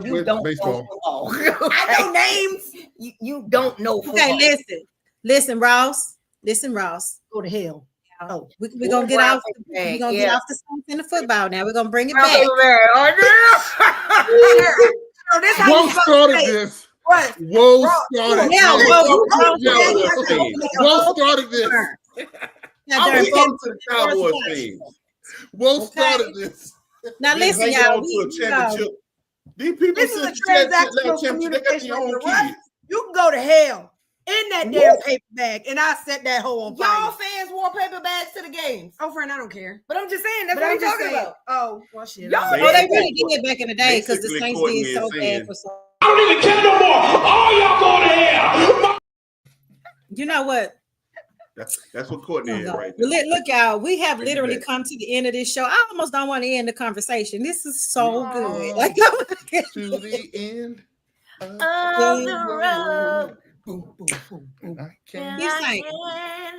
You don't baseball. know football. I know names. You don't know football. Okay, listen, Ross. Go to hell. Oh, we're gonna get off. We're gonna get off the stumps in the football now. We're gonna bring it back. Whoa started this. What? Whoa started. Whoa started this. I'm going to the Cowboys fans. Whoa started this. Now listen, y'all. These people this is a transactional communication. You can go to hell in that damn paper bag, and I set that hole on fire. Y'all fans wore paper bags to the games. Oh, friend, I don't care. But I'm just saying that's what I'm talking about. Oh, well, shit. They really did back in the day because the Saints did so bad for so. I don't even care no more. All y'all going to hell. You know what? That's what Courtney is right now. Look, y'all, we have literally come to the end of this show. I almost don't want to end the conversation. This is so good. Like to the end of the road. Boom, boom, boom. I can't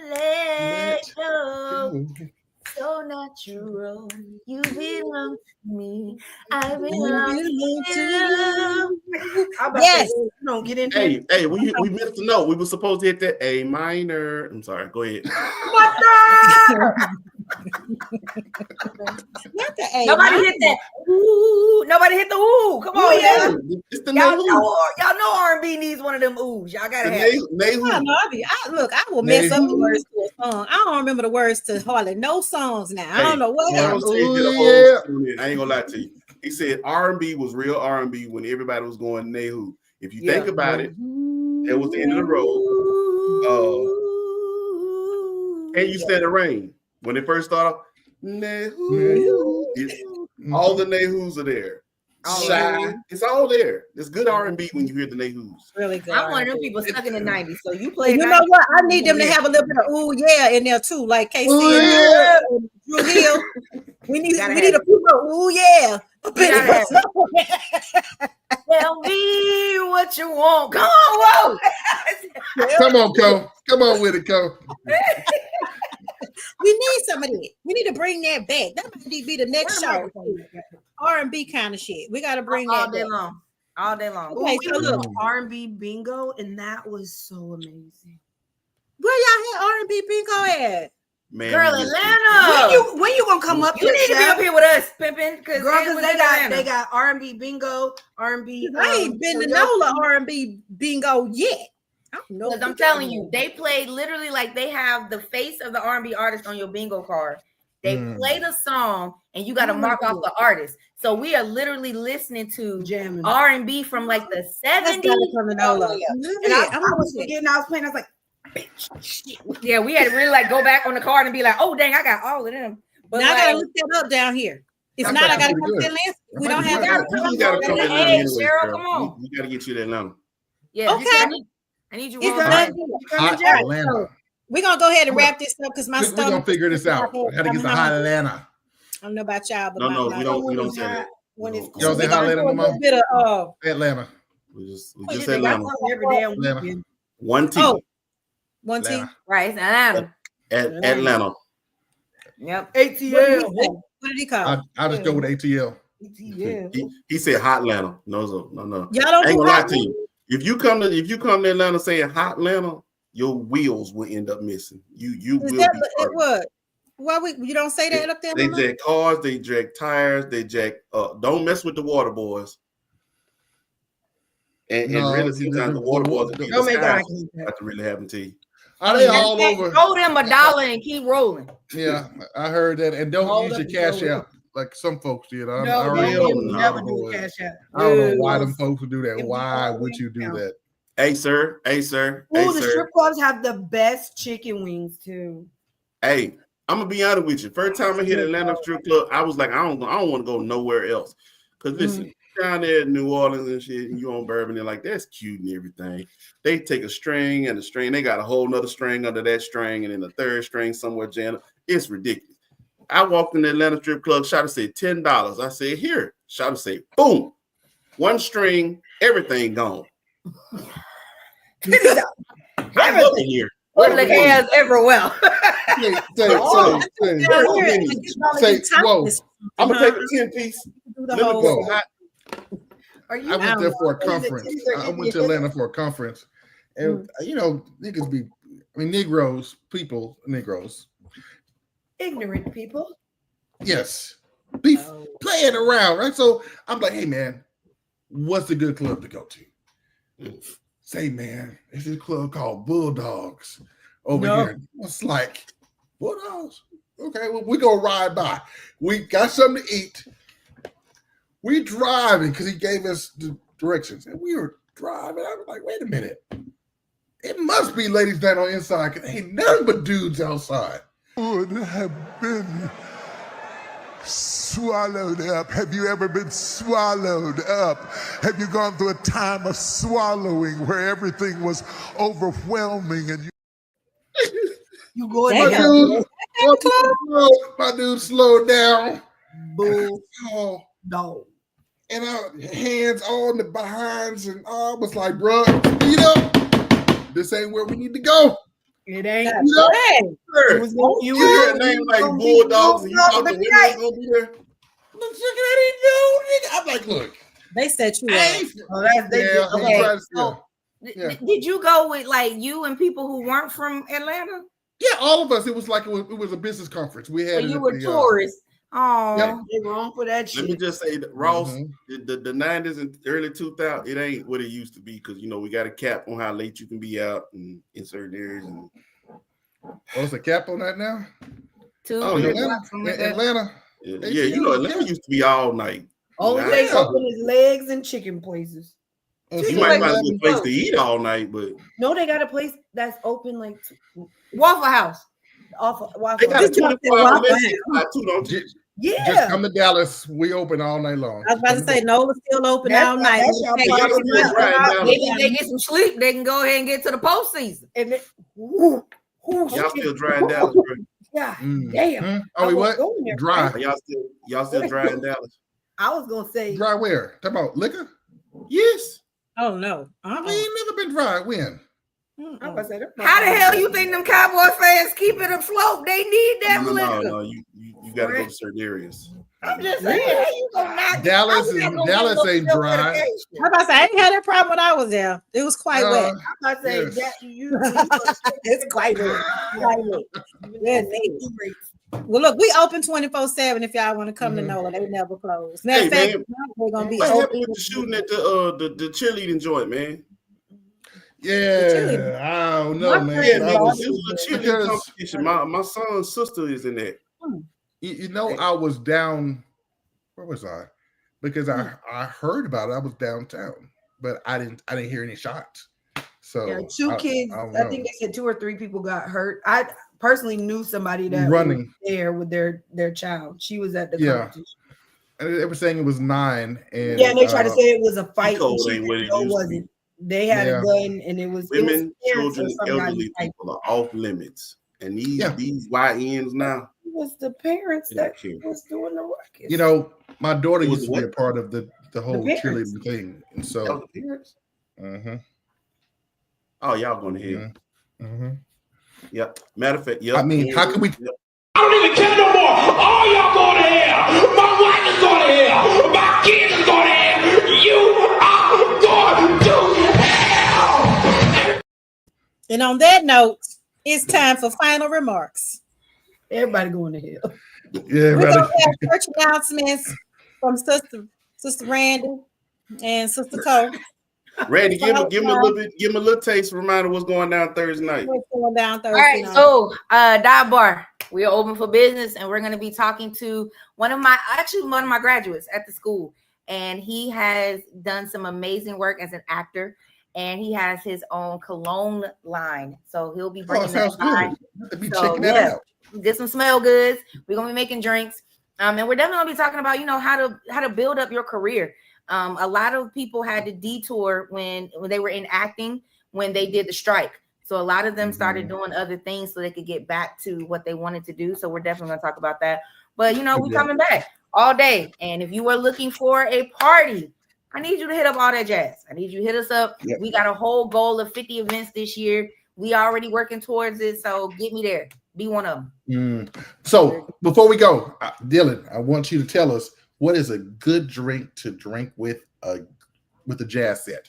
let go. So natural, you belong to me. I belong to you. Yes. Don't get into it. Hey, we missed the note. We were supposed to hit that A minor. I'm sorry. Go ahead. Not the A. Nobody hit that. Ooh, nobody hit the ooh. Come on, yeah. It's the y'all know R&B needs one of them oohs. Y'all gotta have it. Look, I will mess up the words to a song. I don't remember the words to hardly no songs now. I don't know what happened. I ain't gonna lie to you. He said R&B was real R&B when everybody was going Nehu. If you think about it, that was the end of the road. Can You Stand the Rain? When it first started off, Nehu. All the Nehus are there. Shy. It's all there. It's good R&B when you hear the Nehus. Really good. I'm one of them people stuck in the 90s. So you play. You know what? I need them to have a little bit of ooh yeah in there too, like KC and Drew Hill. We need a people ooh yeah. Tell me what you want. Come on, whoa. Come on, Co. Come on with it, Co. We need some of that. We need to bring that back. That might be the next show. R&B kind of shit. We got to bring that all day long. All day long. Okay, so look, R&B bingo, and that was so amazing. Where y'all had R&B bingo at? Man, girl, Atlanta. When you gonna come up? You need to be up here with us, pimping, because they got R&B bingo, R&B. I ain't been to NOLA R&B bingo yet. Because I'm telling you, they play literally like they have the face of the R&B artist on your bingo card. They play the song, and you got to mark off the artist. So we are literally listening to R&B from like the 70s. And I was forgetting I was playing. I was like, yeah, we had to really like go back on the card and be like, oh dang, I got all of them. But now I gotta look that up down here. If not, I gotta come to Atlanta. We don't have that. You gotta come to Atlanta. Cheryl, come on. We gotta get you to Atlanta. Yeah. Okay. I need you. Atlanta. We're gonna go ahead and wrap this up because my stomach. We're gonna figure this out. How to get to hot Atlanta. I don't know about y'all, but we don't say that. Y'all say hot Atlanta, Atlanta. We just say Atlanta. Atlanta. One T. Oh, one T. Right, it's Atlanta. Atlanta. Yep. ATL. What did he call? I'll just go with ATL. He said hot Atlanta. No. Y'all don't I ain't do gonna lie to you. If you come to Atlanta saying hot Atlanta, your wheels will end up missing. You will be what? Why you don't say that up there? They jack cars, they jack tires, they jack don't mess with the water boys. And really sometimes the water boys don't make that to really happen to you. Are they all over? Throw them $1 and keep rolling. Yeah, I heard that. And don't use your cash out like some folks did. Never do cash out. I don't know why them folks would do that. Why would you do that? Hey, sir. The strip clubs have the best chicken wings too. Hey, I'm gonna be honest with you. First time I hit Atlanta strip club, I was like, I don't want to go nowhere else. Cause listen, down there in New Orleans and shit, and you on Bourbon, they're like, that's cute and everything. They take a string and a string, they got a whole nother string under that string, and then a third string somewhere jammed. It's ridiculous. I walked in the Atlanta strip club, Shawty said $10. I said, here. Shawty said, boom. One string, everything gone. I'm looking here. What the hands everywhere. Whoa. I'm gonna take a 10-piece. I went there for a conference. I went to Atlanta for a conference. And Negroes. Ignorant people. Yes. Be playing around, right? So I'm like, hey man, what's a good club to go to? Say, man, it's this club called Bulldogs over here. It's like, Bulldogs? Okay, well, we gonna ride by. We got something to eat. We driving because he gave us the directions, and we were driving. I was like, wait a minute. It must be ladies down on inside because ain't nothing but dudes outside. Would have been swallowed up. Have you ever been swallowed up? Have you gone through a time of swallowing where everything was overwhelming and you going my dude slowed down. Bull dog. And our hands on the behinds, and I was like, bro, speed up. This ain't where we need to go. It ain't. You hear a name like Bulldogs, and you thought the women was gonna be there. Look at that, I'm like, look. They said you Did you go with like you and people who weren't from Atlanta? Yeah, all of us. It was like it was a business conference. We had. So you were tourists Oh, they wrong for that shit. Let me just say that Ross, the 90s and early 2000s, it ain't what it used to be because we got a cap on how late you can be out in certain areas. And what's the cap on that now? In Atlanta. Yeah, Atlanta used to be all night. Only place open is legs and chicken places. You might find a place to eat all night, but no, they got a place that's open like Waffle House. They got a 24-hour too, don't you? Yeah. Just come to Dallas. We open all night long. I was about to say Nola's still open all night. They get some sleep. They can go ahead and get to the postseason. And y'all still dry in Dallas, bro? Yeah. Damn. Oh, we what? Dry. Y'all still dry in Dallas? I was gonna say dry where? Talk about liquor? Yes. Oh no. We ain't never been dry. When? How the hell you think them Cowboy fans keep it afloat? They need that liquor. No, you got to go to certain areas. I'm just saying, you gonna knock Dallas ain't dry. I'm about to say I ain't had that problem when I was there. It was quite wet. I'm about to say that it's quite wet. Well, look, we open 24/7 if y'all want to come to Nola. They never close. Matter of fact, we're gonna be open. Shooting at the cheerleading joint, man. Yeah, I don't know, man. It was a cheerleading competition. My son's sister is in there. I was down. Where was I? Because I heard about it. I was downtown, but I didn't hear any shots. So two kids. I think they said 2 or 3 people got hurt. I personally knew somebody that was there with their child. She was at the competition. And they were saying it was 9. And they tried to say it was a fight. It wasn't. They had a gun, and it was women, children, and elderly people are off limits. And these YNs now. It was the parents that was doing the ruckus. My daughter used to be a part of the whole cheerleading thing, and so. The parents. Oh, y'all going to hear? Yep. Matter of fact, I mean, how can we? I don't even care no more. All y'all going to hell. My wife is going to hell. My kids is going to hell. You are going to hell. And on that note, it's time for final remarks. Everybody going to hell. Yeah, we're gonna have church announcements from Sister Randi and Sister Cole. Randy, give him a little taste. Reminder what's going down Thursday night. What's going down Thursday night? All right, so Dive Bar, we are open for business, and we're going to be talking to one of my graduates at the school, and he has done some amazing work as an actor, and he has his own cologne line, so he'll be bringing that line. Checking that out. Get some smell goods. We're gonna be making drinks, and we're definitely gonna be talking about how to build up your career. A lot of people had to detour when they were in acting when they did the strike. So a lot of them started doing other things so they could get back to what they wanted to do. So we're definitely going to talk about that. But, we're coming back all day. And if you are looking for a party, I need you to hit up All That Jazz. I need you to hit us up. Yep. We got a whole goal of 50 events this year. We already working towards it. So get me there. Be one of them. So before we go, Dylon, I want you to tell us, what is a good drink to drink with a jazz set?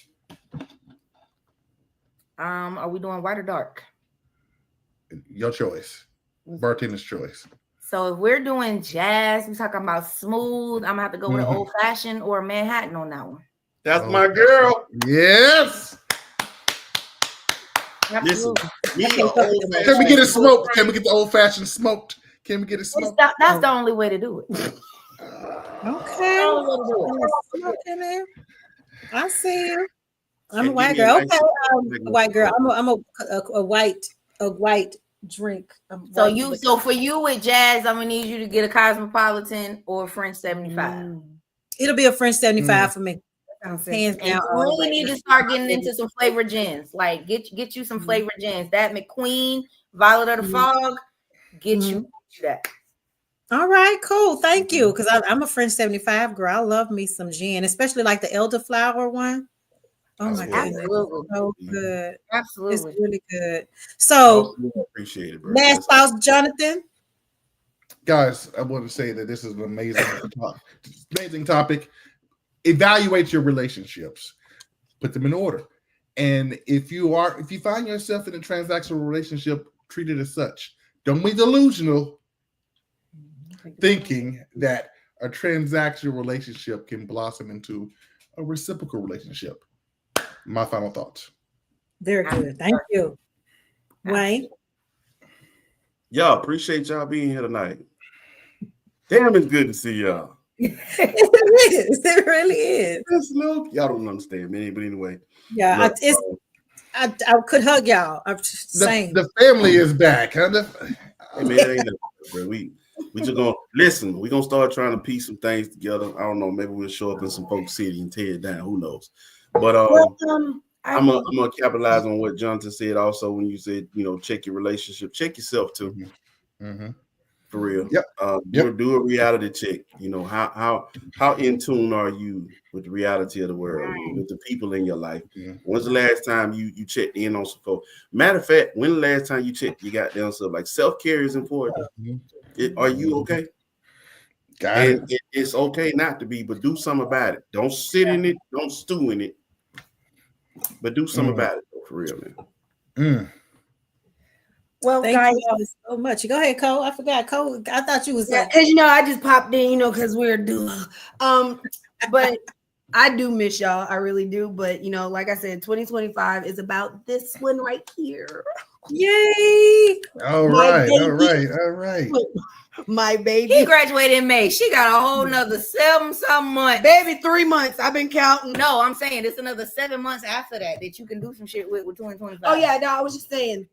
Are we doing white or dark? Your choice. Bartender's choice. So if we're doing jazz, we're talking about smooth. I'm gonna have to go with an old fashioned or a Manhattan on that one. That's my girl. Yes. Listen, can we get it smoked? Can we get the old fashioned smoked? Can we get it smoked? That's the only way to do it. Okay. I see you. I'm a white girl. Okay, white girl. I'm a white drink. So for you with jazz, I'm gonna need you to get a Cosmopolitan or a French 75. It'll be a French 75 for me. Hands down. You really need to start getting into some flavored gins. Like get you some flavored gins. That McQueen, Violet of the Fog, get you that. All right, cool. Thank you. Because I'm a French 75 girl. I love me some gin, especially like the elderflower one. Oh my goodness. So good. Absolutely. It's really good. So appreciate it, bro. Last thoughts, Jonathan. Guys, I want to say that this is an amazing topic. Evaluate your relationships, put them in order. And if you find yourself in a transactional relationship, treat it as such. Don't be delusional. thinking that a transactional relationship can blossom into a reciprocal relationship. My final thoughts. Very good. Thank you. Wayne? Y'all, appreciate y'all being here tonight. Damn, it's good to see y'all. It is. It really is. Y'all don't understand me, but anyway. Yeah, I could hug y'all. I'm just saying. The family is back, huh? Hey, man, ain't nothing, bro. We just gonna listen. We're gonna start trying to piece some things together. I don't know. Maybe we'll show up in some folks' city and tear it down. Who knows? But I'm gonna capitalize on what Jonathan said. Also, when you said, check your relationship, check yourself too. Mm-hmm. For real. Yep. Do a reality check. How in tune are you with the reality of the world, with the people in your life? Mm-hmm. When's the last time you checked in on some folks? Matter of fact, when the last time you checked, you got down stuff like self-care is important. Are you okay? It's okay not to be, but do something about it. Don't sit in it, don't stew in it, but do something about it, for real, man. Well, thank guys, you so much. Go ahead, Cole. I forgot, Cole. I thought you was because I just popped in, because we're duo. But I do miss y'all. I really do. But like I said, 2025 is about this one right here. Yay! All right. My baby. He graduated in May. She got a whole nother 7-some months. Baby, 3 months. I've been counting. No, I'm saying it's another 7 months after that you can do some shit with 2025. Oh yeah, no, I was just saying.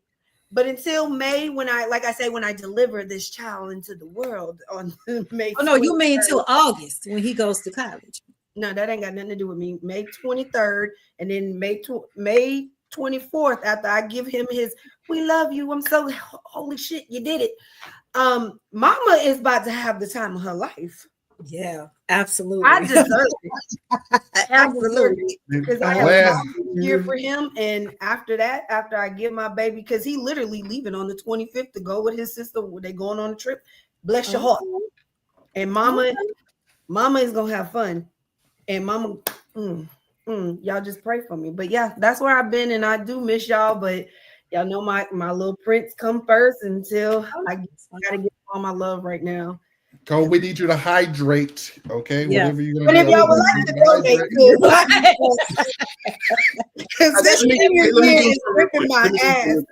But until May, when I deliver this child into the world on May. Oh no, you mean until August when he goes to college? No, that ain't got nothing to do with me. May 23rd, and then May 24th, after I give him his "We love you," I'm so holy shit, you did it. Mama is about to have the time of her life. Yeah, absolutely. I deserve it. Absolutely. Because I have a year for him. And after that, after I give my baby, because he literally leaving on the 25th to go with his sister. They going on a trip. Bless your heart. And mama is gonna have fun. And mama, y'all just pray for me. But yeah, that's where I've been, and I do miss y'all. But y'all know my little prince come first until I gotta get all my love right now. Cole, we need you to hydrate, okay? Yeah. Whatever you're But gonna if do, y'all would like to donate to, because this is ripping my ass.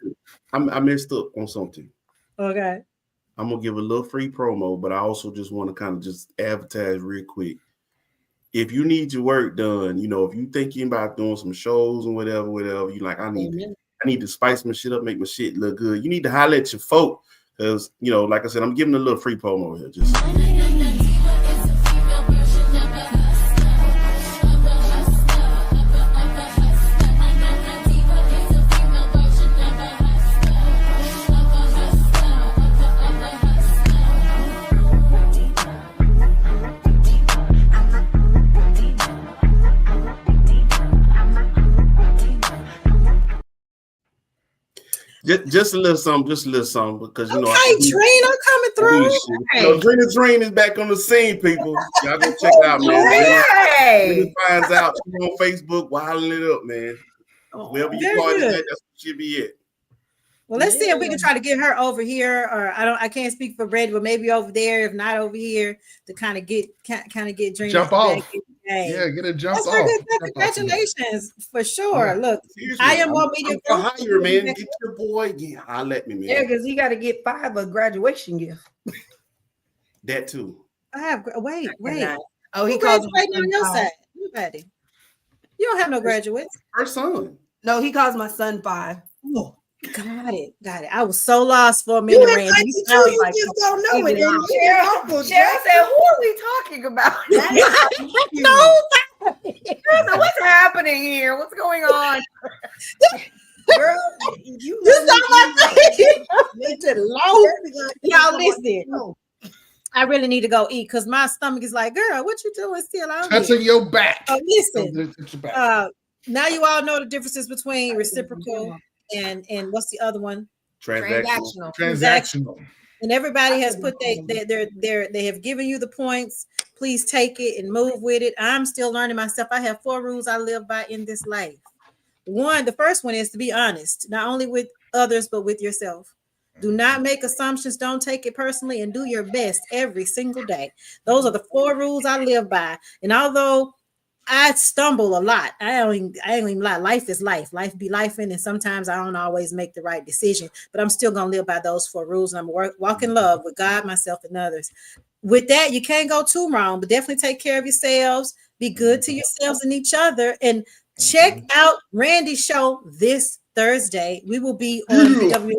I messed up on something. Okay. I'm gonna give a little free promo, but I also just want to kind of just advertise real quick. If you need your work done, if you're thinking about doing some shows and whatever, you like, I need to spice my shit up, make my shit look good. You need to holler at your folk. Because, like I said, I'm giving a little free promo here. Just Just a little something, because Trina coming through. Trina Train is back on the scene, people. Y'all go check it out, man. Trina finds out she's on Facebook, wilding it up, man. Wherever you party at, that's what she'll be at. Well, let's see if we can try to get her over here, or I can't speak for Brady, but maybe over there, if not over here, to kind of get Trina. Jump off. Yeah, get a jump off. Congratulations, for sure. Yeah. Look, seriously, I am more media. Hire, man. Get your boy. I'll let me, man. Yeah, because he got to get 5 a graduation gift. That too. I have. Wait. Oh, he calls right on your side. Everybody. You don't have no graduates. Her son. No, he calls my son 5. Oh, got it. I was so lost for a minute. You just don't know it. Cheryl said, "Who are we talking about?" No. What's happening here? What's going on? Girl, you sound like y'all listen. I really need to go eat because my stomach is like, girl, what you doing still out here? Touching your back. Listen. Now you all know the differences between reciprocal and what's the other one? Transactional. And everybody has put they have given you the points. Please take it and move with it. I'm still learning myself. I have 4 rules I live by in this life. The first one is to be honest, not only with others, but with yourself. Do not make assumptions. Don't take it personally, and do your best every single day. Those are the 4 rules I live by. And although I stumble a lot, I ain't even lie. Life is life. Life be lifing, and sometimes I don't always make the right decision. But I'm still gonna live by those 4 rules, and I'm walk in love with God, myself, and others. With that, you can't go too wrong. But definitely take care of yourselves. Be good to yourselves and each other, and check out Randy's show this Thursday. We will be on BW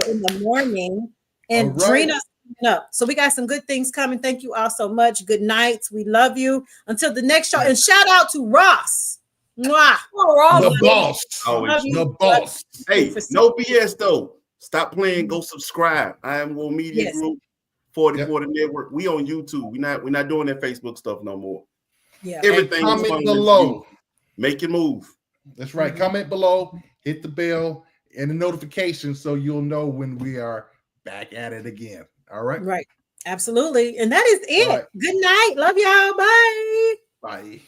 in the morning, and Drina up. So we got some good things coming. Thank you all so much. Good night. We love you. Until the next show. And shout out to Ross. Mwah. The boss. The boss. Hey, no BS though. Stop playing. Go subscribe. I am Will Media Group 4040 Network. We on YouTube. We're not doing that Facebook stuff no more. Yeah. Everything and comment below. Make it move. That's right. Comment below. Hit the bell and the notification so you'll know when we are back at it again. All right. Right. Absolutely. And that is it. Right. Good night. Love y'all. Bye. Bye.